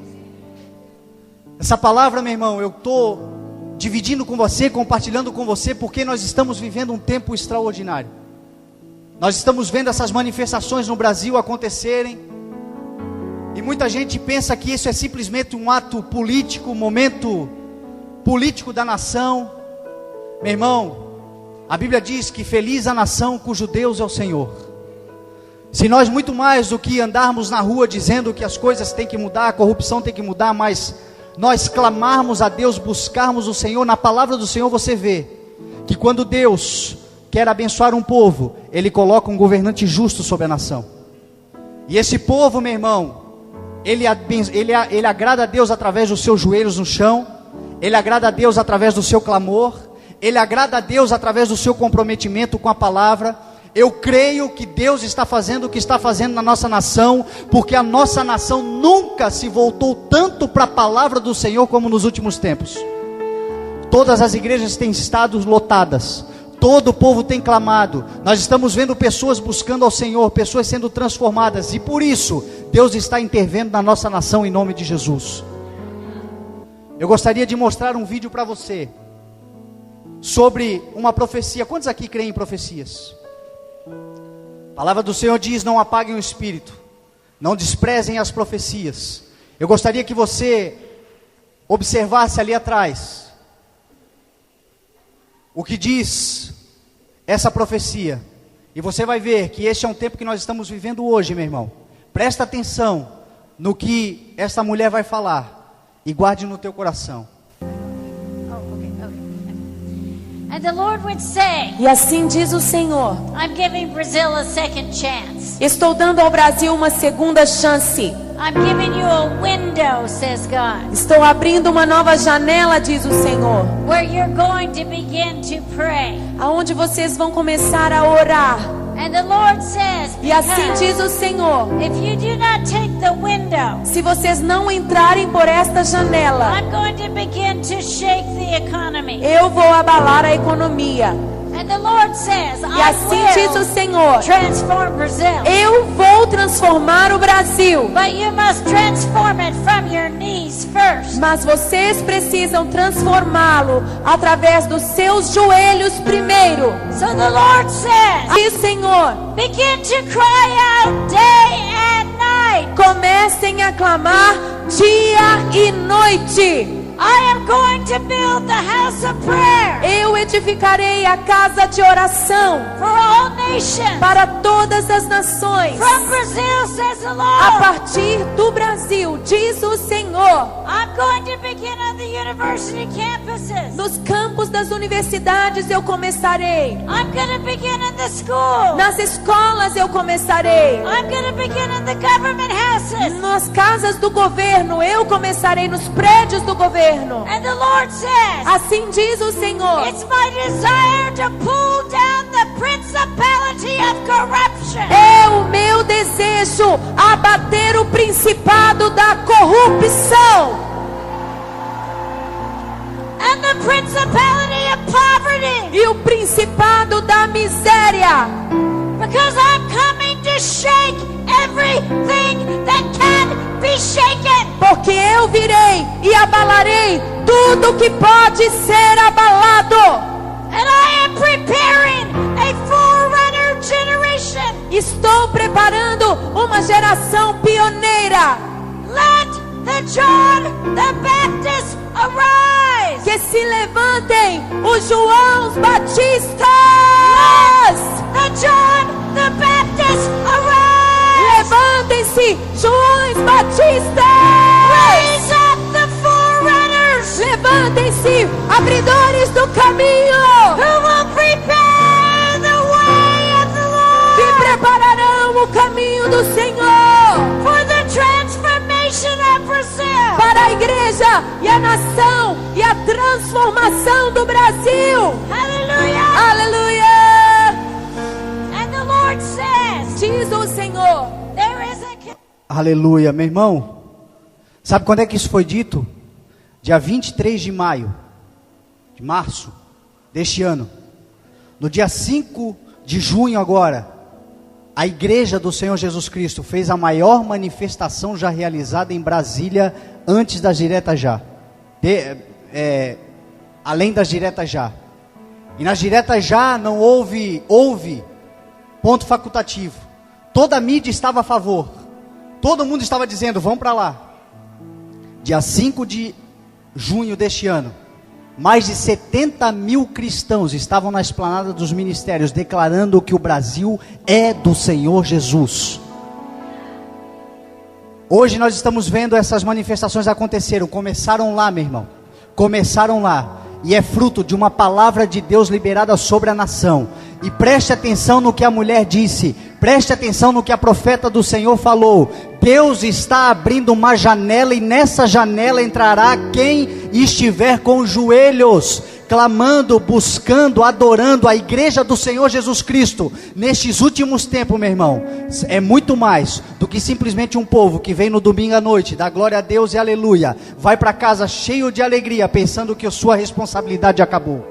Essa palavra, meu irmão, eu estou dividindo com você, compartilhando com você, porque nós estamos vivendo um tempo extraordinário. Nós estamos vendo essas manifestações no Brasil acontecerem, e muita gente pensa que isso é simplesmente um ato político, um momento político da nação. Meu irmão, a Bíblia diz que feliz a nação cujo Deus é o Senhor. Se nós, muito mais do que andarmos na rua dizendo que as coisas têm que mudar, a corrupção tem que mudar, mas nós clamarmos a Deus, buscarmos o Senhor, na palavra do Senhor você vê que quando Deus quer abençoar um povo, Ele coloca um governante justo sobre a nação. E esse povo, meu irmão, ele agrada a Deus através dos seus joelhos no chão, ele agrada a Deus através do seu clamor, ele agrada a Deus através do seu comprometimento com a palavra. Eu creio que Deus está fazendo o que está fazendo na nossa nação, porque a nossa nação nunca se voltou tanto para a palavra do Senhor como nos últimos tempos. Todas as igrejas têm estado lotadas, todo o povo tem clamado, nós estamos vendo pessoas buscando ao Senhor, pessoas sendo transformadas, e por isso, Deus está intervindo na nossa nação em nome de Jesus. Eu gostaria de mostrar um vídeo para você, sobre uma profecia. Quantos aqui creem em profecias? A palavra do Senhor diz: não apaguem o espírito, não desprezem as profecias. Eu gostaria que você observasse ali atrás o que diz essa profecia, e você vai ver que este é um tempo que nós estamos vivendo hoje, meu irmão. Presta atenção no que essa mulher vai falar e guarde no teu coração. And the Lord would say, E assim diz o Senhor: I'm giving Brazil a second chance. estou dando ao Brasil uma segunda chance. I'm giving you a window, says God, Estou abrindo uma nova janela, diz o Senhor, where you're going to begin to pray. aonde vocês vão começar a orar. And the Lord says, E assim because diz o Senhor: if you do not take the window, se vocês não entrarem por esta janela, I'm going to begin to shake the economy. eu vou abalar a economia. And And the Lord says, E I assim diz o will Senhor: transform Brazil. eu vou transformar o Brasil. But you must transform it from your knees first. Mas vocês precisam transformá-lo através dos seus joelhos primeiro. So the Lord says, E Senhor, begin to cry out day and night. comecem a clamar dia e noite. I am going to build the house of prayer Eu edificarei a casa de oração for all nations. para todas as nações. From Brazil, says the A Lord. partir do Brasil, diz o Senhor, I'm going to begin on the university campuses. nos campos das universidades eu começarei. I'm going to begin in the schools. Nas escolas eu começarei. I'm going to begin in the government houses. Nas casas do governo eu começarei, nos prédios do governo. And the Lord says, Assim diz o Senhor: it's my desire to pull down the principality of corruption. é o meu desejo abater o principado da corrupção And the principality of poverty. e o principado da miséria. Because I'm coming to shake everything that can be shaken. Porque eu virei e abalarei tudo que pode ser abalado. And I am preparing a forerunner generation. Estou preparando uma geração pioneira. Let the John the Baptist arise. Que se levantem os Joãos Batistas. The John the Baptist arise. Levantem-se, Joões Batistas. Raise up the forerunners Levantem-se, abridores do caminho, who will prepare the way of the que Lord prepararão o caminho do Senhor for the transformation of Brazil. para a igreja e a nação e a transformação do Brasil. Hallelujah. Aleluia! And the Lord says, Diz o Senhor. there is a Aleluia, meu irmão. Sabe quando é que isso foi dito? Dia 23 de março deste ano. No dia 5 de junho agora, a igreja do Senhor Jesus Cristo fez a maior manifestação já realizada em Brasília antes das diretas já. Além das diretas já. E nas diretas já não houve ponto facultativo. Toda a mídia estava a favor. Todo mundo estava dizendo, vamos para lá. Dia 5 de junho deste ano, mais de 70 mil cristãos estavam na esplanada dos ministérios, declarando que o Brasil é do Senhor Jesus. Hoje nós estamos vendo essas manifestações acontecerem. Começaram lá, meu irmão. Começaram lá. E é fruto de uma palavra de Deus liberada sobre a nação. E preste atenção no que a mulher disse. Preste atenção no que a profeta do Senhor falou. Deus está abrindo uma janela e nessa janela entrará quem estiver com os joelhos, clamando, buscando, adorando a igreja do Senhor Jesus Cristo. Nestes últimos tempos, meu irmão, é muito mais do que simplesmente um povo que vem no domingo à noite, dá glória a Deus e aleluia, vai para casa cheio de alegria, pensando que a sua responsabilidade acabou.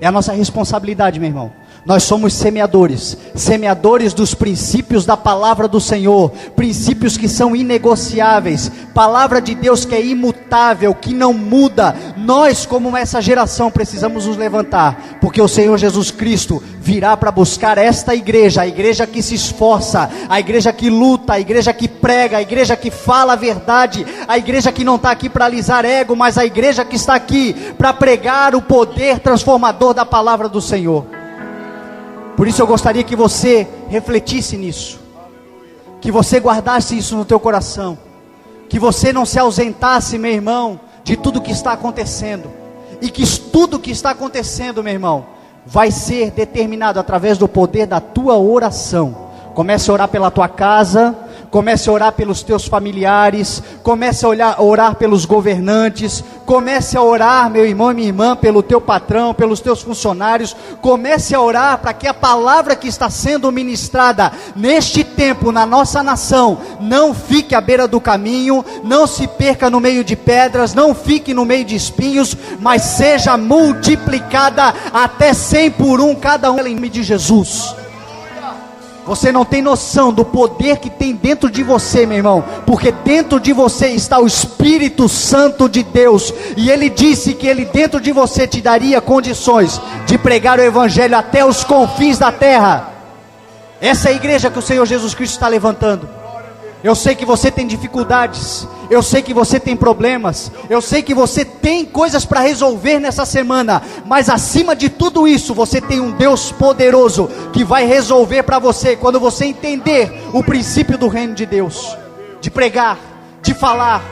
É a nossa responsabilidade, meu irmão. Nós somos semeadores dos princípios da palavra do Senhor, princípios que são inegociáveis, palavra de Deus que é imutável, que não muda. Nós, como essa geração, precisamos nos levantar, porque o Senhor Jesus Cristo virá para buscar esta igreja, a igreja que se esforça, a igreja que luta, a igreja que prega, a igreja que fala a verdade, a igreja que não está aqui para alisar ego, mas a igreja que está aqui para pregar o poder transformador da palavra do Senhor. Por isso eu gostaria que você refletisse nisso, que você guardasse isso no teu coração, que você não se ausentasse, meu irmão, de tudo que está acontecendo, e que tudo que está acontecendo, meu irmão, vai ser determinado através do poder da tua oração. Comece a orar pela tua casa, Comece a orar pelos teus familiares, comece a orar pelos governantes, comece a orar, meu irmão e minha irmã, pelo teu patrão, pelos teus funcionários. Comece a orar para que a palavra que está sendo ministrada neste tempo na nossa nação não fique à beira do caminho, não se perca no meio de pedras, não fique no meio de espinhos, mas seja multiplicada até 100 por 1 cada um, em nome de Jesus. Você não tem noção do poder que tem dentro de você, meu irmão, porque dentro de você está o Espírito Santo de Deus, e Ele disse que Ele dentro de você te daria condições de pregar o Evangelho até os confins da terra. Essa é a igreja que o Senhor Jesus Cristo está levantando. Eu sei que você tem dificuldades, eu sei que você tem problemas, eu sei que você tem coisas para resolver nessa semana, mas acima de tudo isso, você tem um Deus poderoso, que vai resolver para você, quando você entender o princípio do reino de Deus, de pregar, de falar,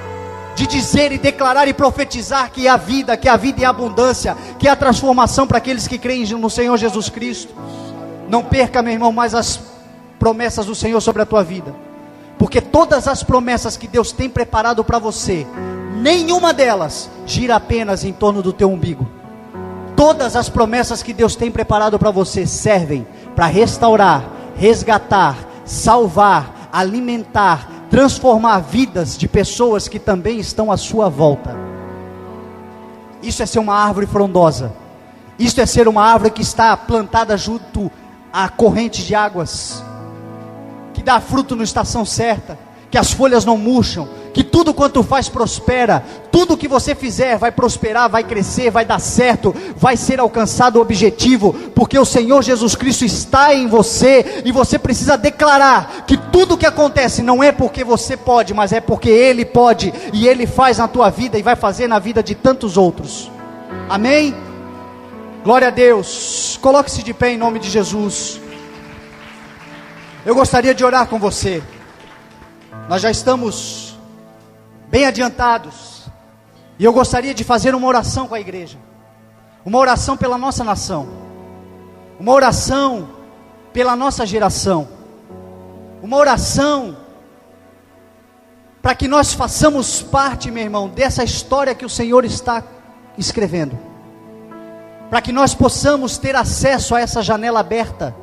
de dizer e declarar e profetizar que é a vida e a abundância, que é a transformação para aqueles que creem no Senhor Jesus Cristo. Não perca, meu irmão, mais as promessas do Senhor sobre a tua vida, porque todas as promessas que Deus tem preparado para você, nenhuma delas gira apenas em torno do teu umbigo. Todas as promessas que Deus tem preparado para você servem para restaurar, resgatar, salvar, alimentar, transformar vidas de pessoas que também estão à sua volta. Isso é ser uma árvore frondosa. Isso é ser uma árvore que está plantada junto à corrente de águas, que dá fruto na estação certa, que as folhas não murcham, que tudo quanto faz prospera, tudo que você fizer vai prosperar, vai crescer, vai dar certo, vai ser alcançado o objetivo, porque o Senhor Jesus Cristo está em você, e você precisa declarar que tudo que acontece não é porque você pode, mas é porque Ele pode, e Ele faz na tua vida, e vai fazer na vida de tantos outros. Amém? Glória a Deus. Coloque-se de pé em nome de Jesus. Eu gostaria de orar com você. Nós já estamos bem adiantados, e eu gostaria de fazer uma oração com a igreja, uma oração pela nossa nação, uma oração pela nossa geração, uma oração para que nós façamos parte, meu irmão, dessa história que o Senhor está escrevendo, para que nós possamos ter acesso a essa janela aberta.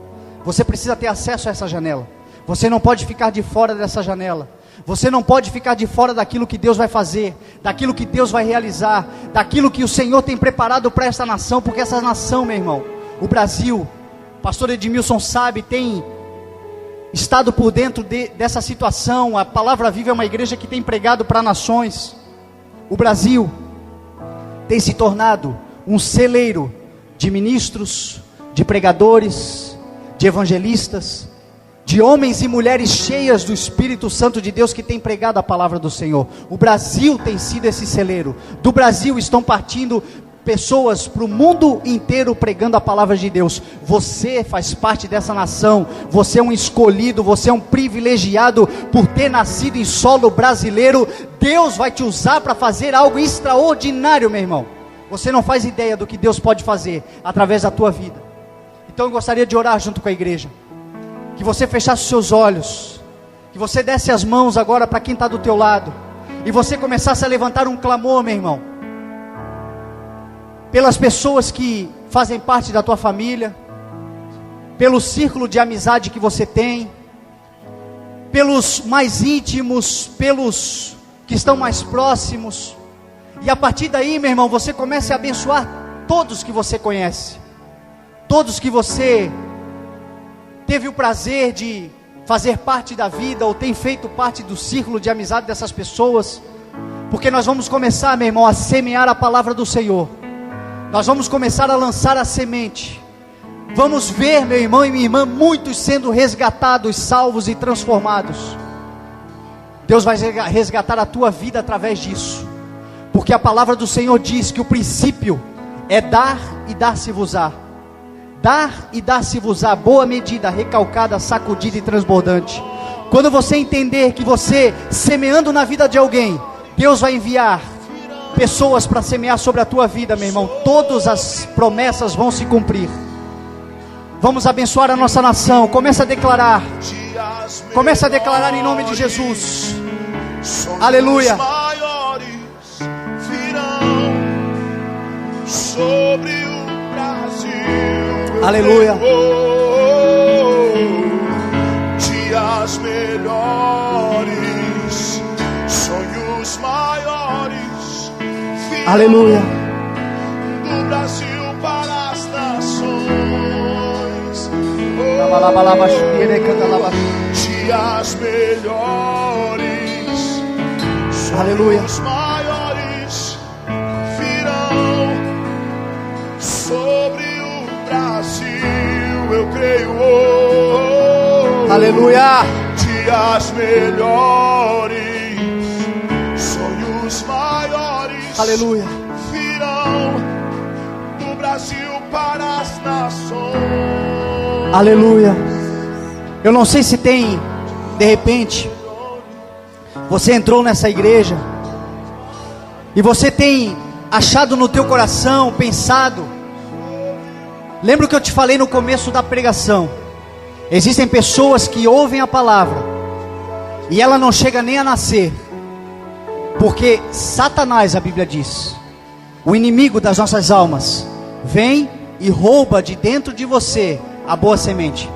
Você precisa ter acesso a essa janela. Você não pode ficar de fora dessa janela. Você não pode ficar de fora daquilo que Deus vai fazer, daquilo que Deus vai realizar, daquilo que o Senhor tem preparado para essa nação, porque essa nação, meu irmão, o Brasil, o pastor Edmilson sabe, tem estado por dentro dessa situação. A Palavra Viva é uma igreja que tem pregado para nações. O Brasil tem se tornado um celeiro de ministros, de pregadores, de evangelistas, de homens e mulheres cheias do Espírito Santo de Deus, que tem pregado a palavra do Senhor. O Brasil tem sido esse celeiro. Do Brasil estão partindo pessoas para o mundo inteiro pregando a palavra de Deus. Você faz parte dessa nação. Você é um escolhido, você é um privilegiado por ter nascido em solo brasileiro. Deus vai te usar para fazer algo extraordinário, meu irmão. Você não faz ideia do que Deus pode fazer através da tua vida. Então eu gostaria de orar junto com a igreja, que você fechasse os seus olhos, que você desse as mãos agora para quem está do teu lado, e você começasse a levantar um clamor, meu irmão, pelas pessoas que fazem parte da tua família, pelo círculo de amizade que você tem, pelos mais íntimos, pelos que estão mais próximos, e a partir daí, meu irmão, você comece a abençoar todos que você conhece, todos que você teve o prazer de fazer parte da vida, ou tem feito parte do círculo de amizade dessas pessoas, porque nós vamos começar, meu irmão, a semear a palavra do Senhor. Nós vamos começar a lançar a semente. Vamos ver, meu irmão e minha irmã, muitos sendo resgatados, salvos e transformados. Deus vai resgatar a tua vida através disso, porque a palavra do Senhor diz que o princípio é dar e dar-se-vos-á. Dar e dar-se-vos-á, boa medida, recalcada, sacudida e transbordante. Quando você entender que você, semeando na vida de alguém, Deus vai enviar pessoas para semear sobre a tua vida, meu irmão, todas as promessas vão se cumprir. Vamos abençoar a nossa nação. Comece a declarar: Começa a declarar em nome de Jesus. Aleluia. Maiores virão sobre o Brasil. Aleluia. Dias melhores, sonhos maiores virão. Aleluia. Do Brasil para as nações. Dias melhores, Aleluia. sonhos maiores virão sobre o Brasil. Eu creio. Aleluia. Dias melhores, sonhos maiores. Aleluia. Virão do Brasil para as nações. Aleluia. Eu não sei se tem, de repente, você entrou nessa igreja e você tem achado no teu coração, pensado. Lembra o que eu te falei no começo da pregação? Existem pessoas que ouvem a palavra e ela não chega nem a nascer, porque Satanás, a Bíblia diz, o inimigo das nossas almas, vem e rouba de dentro de você a boa semente.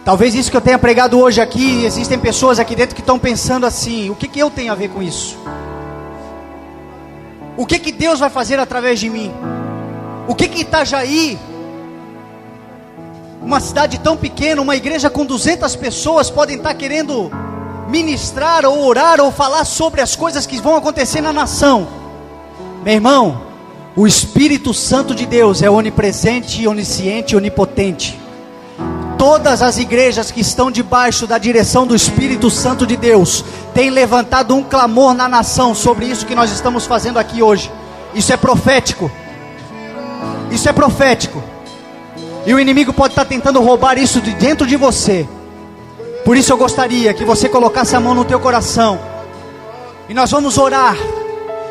Talvez isso que eu tenha pregado hoje aqui, existem pessoas aqui dentro que estão pensando assim: o que eu tenho a ver com isso? O que Deus vai fazer através de mim? O que Itajaí, uma cidade tão pequena, uma igreja com 200 pessoas, podem estar querendo ministrar ou orar ou falar sobre as coisas que vão acontecer na nação? Meu irmão, o Espírito Santo de Deus é onipresente, onisciente, onipotente. Todas as igrejas que estão debaixo da direção do Espírito Santo de Deus têm levantado um clamor na nação sobre isso que nós estamos fazendo aqui hoje. Isso é profético. Isso é profético. E o inimigo pode estar tentando roubar isso de dentro de você. Por isso eu gostaria que você colocasse a mão no teu coração. E nós vamos orar.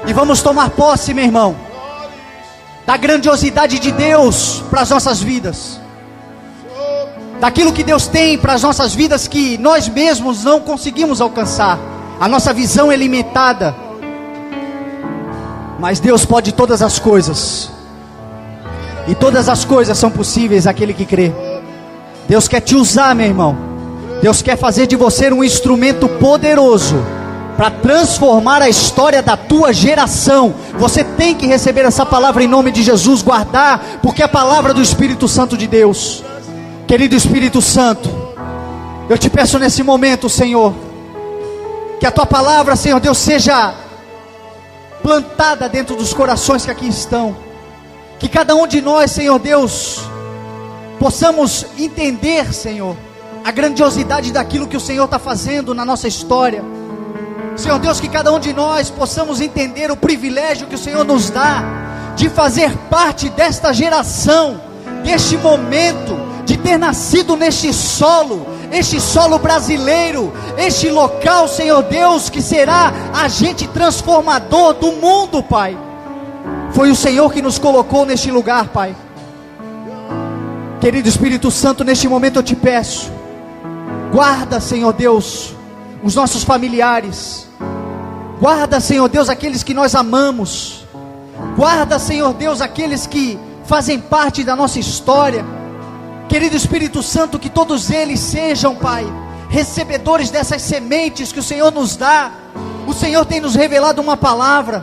E vamos tomar posse, meu irmão, da grandiosidade de Deus para as nossas vidas. Daquilo que Deus tem para as nossas vidas que nós mesmos não conseguimos alcançar. A nossa visão é limitada. Mas Deus pode todas as coisas. E todas as coisas são possíveis àquele que crê. Deus quer te usar, meu irmão. Deus quer fazer de você um instrumento poderoso para transformar a história da tua geração. Você tem que receber essa palavra em nome de Jesus, guardar, porque é a palavra do Espírito Santo de Deus. Querido Espírito Santo, eu te peço nesse momento, Senhor, que a tua palavra, Senhor Deus, seja plantada dentro dos corações que aqui estão. Que cada um de nós, Senhor Deus, possamos entender, Senhor, a grandiosidade daquilo que o Senhor está fazendo na nossa história. Senhor Deus, que cada um de nós possamos entender o privilégio que o Senhor nos dá de fazer parte desta geração, deste momento, de ter nascido neste solo, este solo brasileiro, este local, Senhor Deus, que será agente transformador do mundo, Pai. Foi o Senhor que nos colocou neste lugar, Pai. Querido Espírito Santo, neste momento eu te peço, guarda, Senhor Deus, os nossos familiares. Guarda, Senhor Deus, aqueles que nós amamos. Guarda, Senhor Deus, aqueles que fazem parte da nossa história. Querido Espírito Santo, que todos eles sejam, Pai, recebedores dessas sementes que o Senhor nos dá. O Senhor tem nos revelado uma palavra.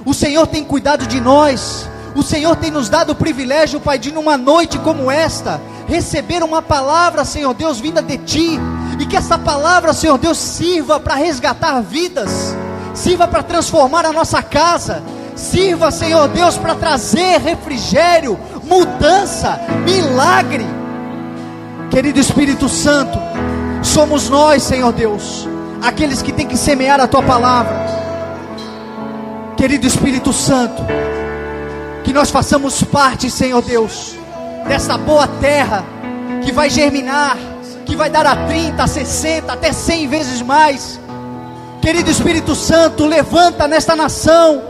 O Senhor tem cuidado de nós. O Senhor tem nos dado o privilégio, Pai, de numa noite como esta, receber uma palavra, Senhor Deus, vinda de Ti. E que essa palavra, Senhor Deus, sirva para resgatar vidas, sirva para transformar a nossa casa, sirva, Senhor Deus, para trazer refrigério, mudança, milagre. Querido Espírito Santo, somos nós, Senhor Deus, aqueles que tem que semear a Tua palavra. Querido Espírito Santo, que nós façamos parte, Senhor Deus, dessa boa terra, que vai germinar, que vai dar a 30, a 60, até 100 vezes mais. Querido Espírito Santo, levanta nesta nação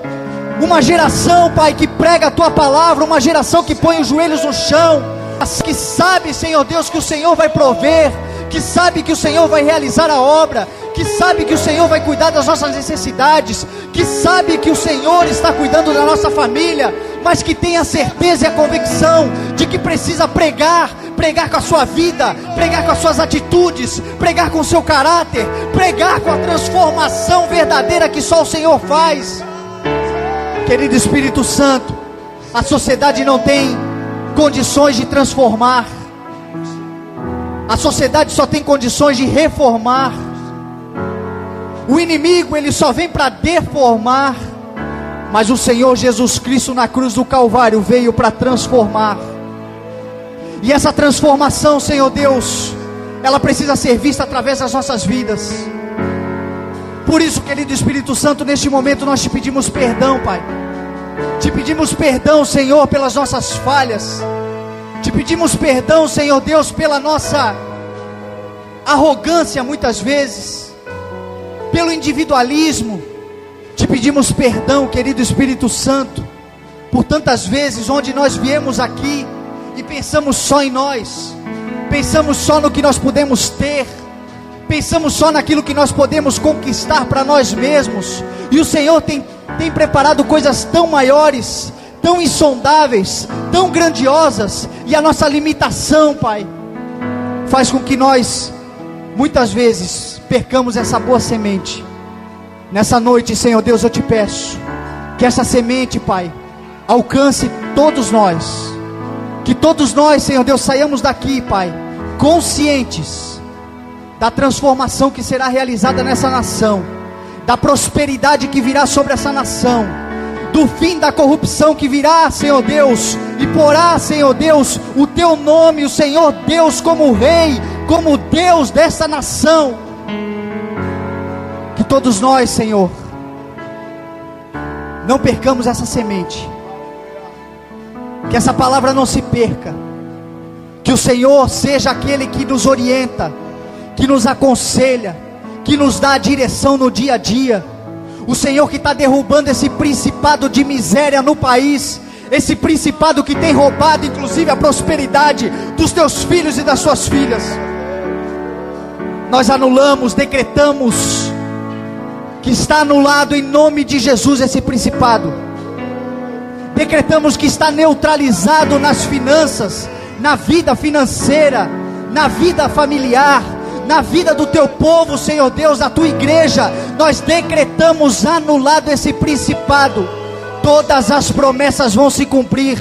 uma geração, Pai, que prega a Tua palavra, uma geração que põe os joelhos no chão, que sabe, Senhor Deus, que o Senhor vai prover, que sabe que o Senhor vai realizar a obra, que sabe que o Senhor vai cuidar das nossas necessidades, que sabe que o Senhor está cuidando da nossa família, mas que tem a certeza e a convicção de que precisa pregar com a sua vida, pregar com as suas atitudes, pregar com o seu caráter, pregar com a transformação verdadeira que só o Senhor faz. Querido Espírito Santo, a sociedade não tem condições de transformar, a sociedade só tem condições de reformar. O inimigo, ele só vem para deformar, mas o Senhor Jesus Cristo na cruz do Calvário veio para transformar. E essa transformação, Senhor Deus, ela precisa ser vista através das nossas vidas. Por isso, querido Espírito Santo, neste momento nós te pedimos perdão, Pai. Te pedimos perdão, Senhor, pelas nossas falhas. Te pedimos perdão, Senhor Deus, pela nossa arrogância muitas vezes, pelo individualismo. Te pedimos perdão, querido Espírito Santo, por tantas vezes onde nós viemos aqui e pensamos só em nós, pensamos só no que nós podemos ter, pensamos só naquilo que nós podemos conquistar para nós mesmos, e o Senhor tem preparado coisas tão maiores, tão insondáveis, tão grandiosas, e a nossa limitação, Pai, faz com que nós, muitas vezes, percamos essa boa semente. Nessa noite, Senhor Deus, eu te peço, que essa semente, Pai, alcance todos nós, que todos nós, Senhor Deus, saiamos daqui, Pai, conscientes da transformação que será realizada nessa nação, da prosperidade que virá sobre essa nação, do fim da corrupção que virá, Senhor Deus, e porá, Senhor Deus, o teu nome, o Senhor Deus, como Rei, como Deus dessa nação. Que todos nós, Senhor, não percamos essa semente, que essa palavra não se perca, que o Senhor seja aquele que nos orienta, que nos aconselha, que nos dá a direção no dia a dia. O Senhor que está derrubando esse principado de miséria no país, esse principado que tem roubado inclusive a prosperidade dos teus filhos e das suas filhas. Nós anulamos, decretamos que está anulado em nome de Jesus esse principado. Decretamos que está neutralizado nas finanças, na vida financeira, na vida familiar, na vida do teu povo, Senhor Deus, da tua igreja. Nós decretamos anulado esse principado. Todas as promessas vão se cumprir,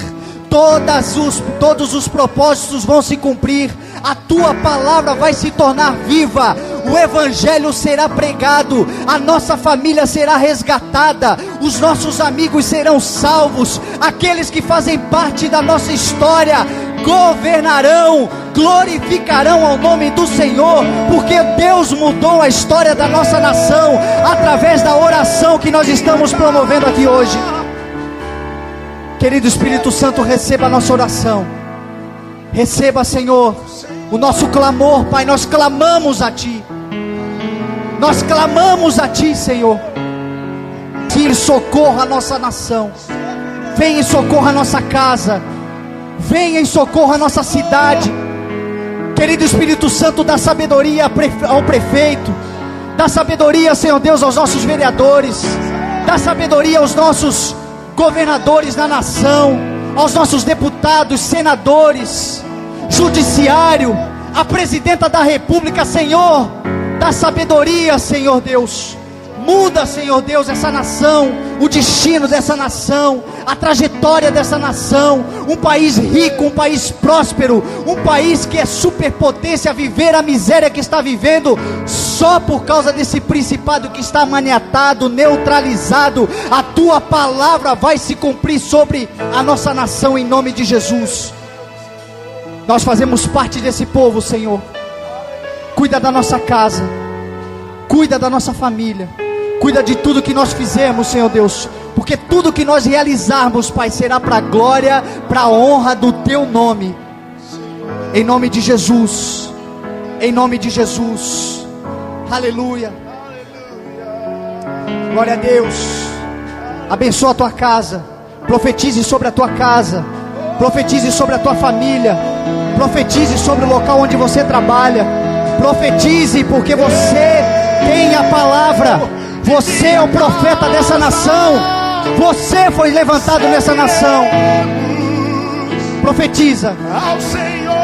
todos os propósitos vão se cumprir. A tua palavra vai se tornar viva, o evangelho será pregado, a nossa família será resgatada, os nossos amigos serão salvos, aqueles que fazem parte da nossa história governarão, glorificarão ao nome do Senhor, porque Deus mudou a história da nossa nação através da oração que nós estamos promovendo aqui hoje. Querido Espírito Santo, receba a nossa oração, receba, Senhor, o nosso clamor, Pai. Nós clamamos a Ti, nós clamamos a Ti, Senhor. Vem em socorro a nossa nação, vem em socorro a nossa casa, venha em socorro a nossa cidade. Querido Espírito Santo, dá sabedoria ao prefeito, dá sabedoria, Senhor Deus, aos nossos vereadores, dá sabedoria aos nossos governadores na nação, aos nossos deputados, senadores, judiciário, a presidenta da república. Senhor, dá sabedoria, Senhor Deus. Muda, Senhor Deus, essa nação, o destino dessa nação, a trajetória dessa nação. Um país rico, um país próspero, um país que é superpotência, a viver a miséria que está vivendo, só por causa desse principado que está maniatado, neutralizado. A tua palavra vai se cumprir sobre a nossa nação em nome de Jesus. Nós fazemos parte desse povo, Senhor. Cuida da nossa casa, cuida da nossa família, cuida de tudo que nós fizemos, Senhor Deus, porque tudo que nós realizarmos, Pai, será para a glória, para a honra do Teu nome, em nome de Jesus, em nome de Jesus, aleluia, glória a Deus. Abençoa a tua casa, profetize sobre a tua casa, profetize sobre a tua família, profetize sobre o local onde você trabalha, Profetize, porque você tem a palavra. Você é o profeta dessa nação. Você foi levantado nessa nação. Profetiza. Ao Senhor.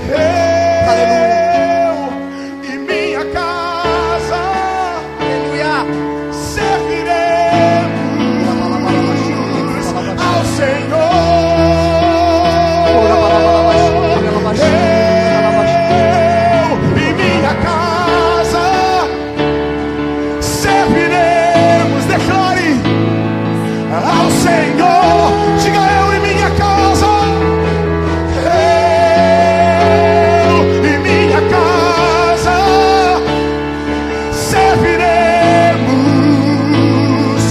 Eu e minha casa, Aleluia. serviremos ao Senhor. Eu e minha casa serviremos. Declare ao Senhor. Diga: eu e minha casa. Eu e minha casa serviremos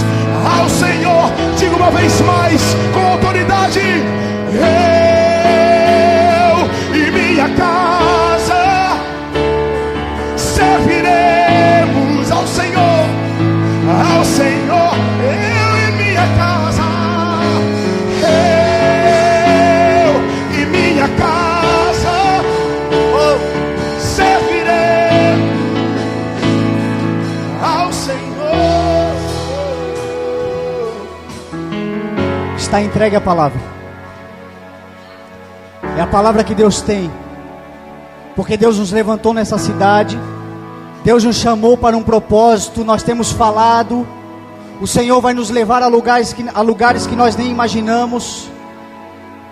ao Senhor. Diga uma vez mais, com autoridade: eu e minha casa serviremos ao Senhor. Ao Senhor. Eu e minha casa. Eu e minha casa serviremos ao Senhor. Está entregue a palavra. É a palavra que Deus tem. Porque Deus nos levantou nessa cidade. Deus nos chamou para um propósito. Nós temos falado. O Senhor vai nos levar a lugares que nós nem imaginamos.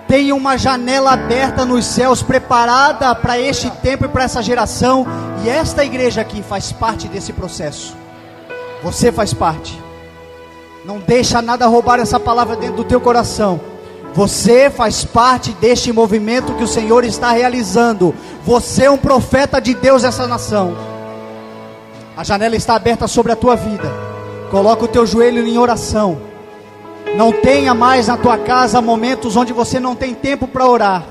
Tem uma janela aberta nos céus, preparada para este tempo e para essa geração. E esta igreja aqui faz parte desse processo. Você faz parte. Não deixa nada roubar essa palavra dentro do teu coração. Você faz parte deste movimento que o Senhor está realizando. Você é um profeta de Deus nessa nação. A janela está aberta sobre a tua vida. Coloca o teu joelho em oração. Não tenha mais na tua casa momentos onde você não tem tempo para orar.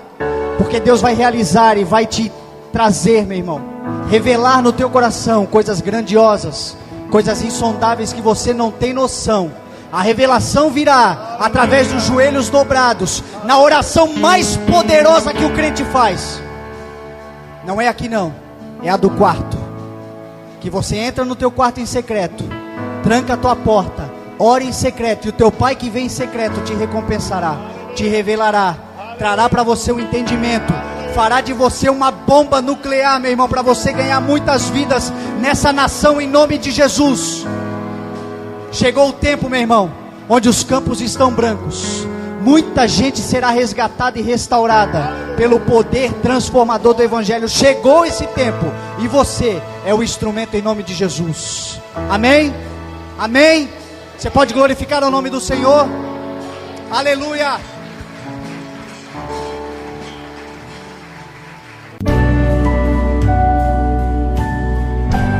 Porque Deus vai realizar e vai te trazer, meu irmão, revelar no teu coração coisas grandiosas, coisas insondáveis que você não tem noção. A revelação virá através dos joelhos dobrados, na oração mais poderosa que o crente faz. Não é aqui não, é a do quarto. Que você entra no teu quarto em secreto, tranca a tua porta, ora em secreto, e o teu pai que vem em secreto te recompensará, te revelará, trará para você o entendimento, fará de você uma bomba nuclear, meu irmão, para você ganhar muitas vidas nessa nação em nome de Jesus. Chegou o tempo, meu irmão, onde os campos estão brancos. Muita gente será resgatada e restaurada pelo poder transformador do Evangelho. Chegou esse tempo e você é o instrumento em nome de Jesus. Amém? Amém? Você pode glorificar o nome do Senhor? Aleluia!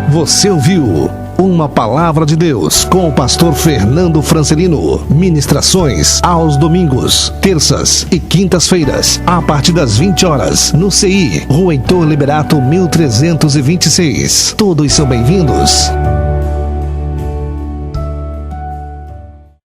Você ouviu uma palavra de Deus com o pastor Fernando Francelino. Ministrações aos domingos, terças e quintas-feiras, a partir das 20 horas, no CI, Rua Heitor Liberato 1326. Todos são bem-vindos.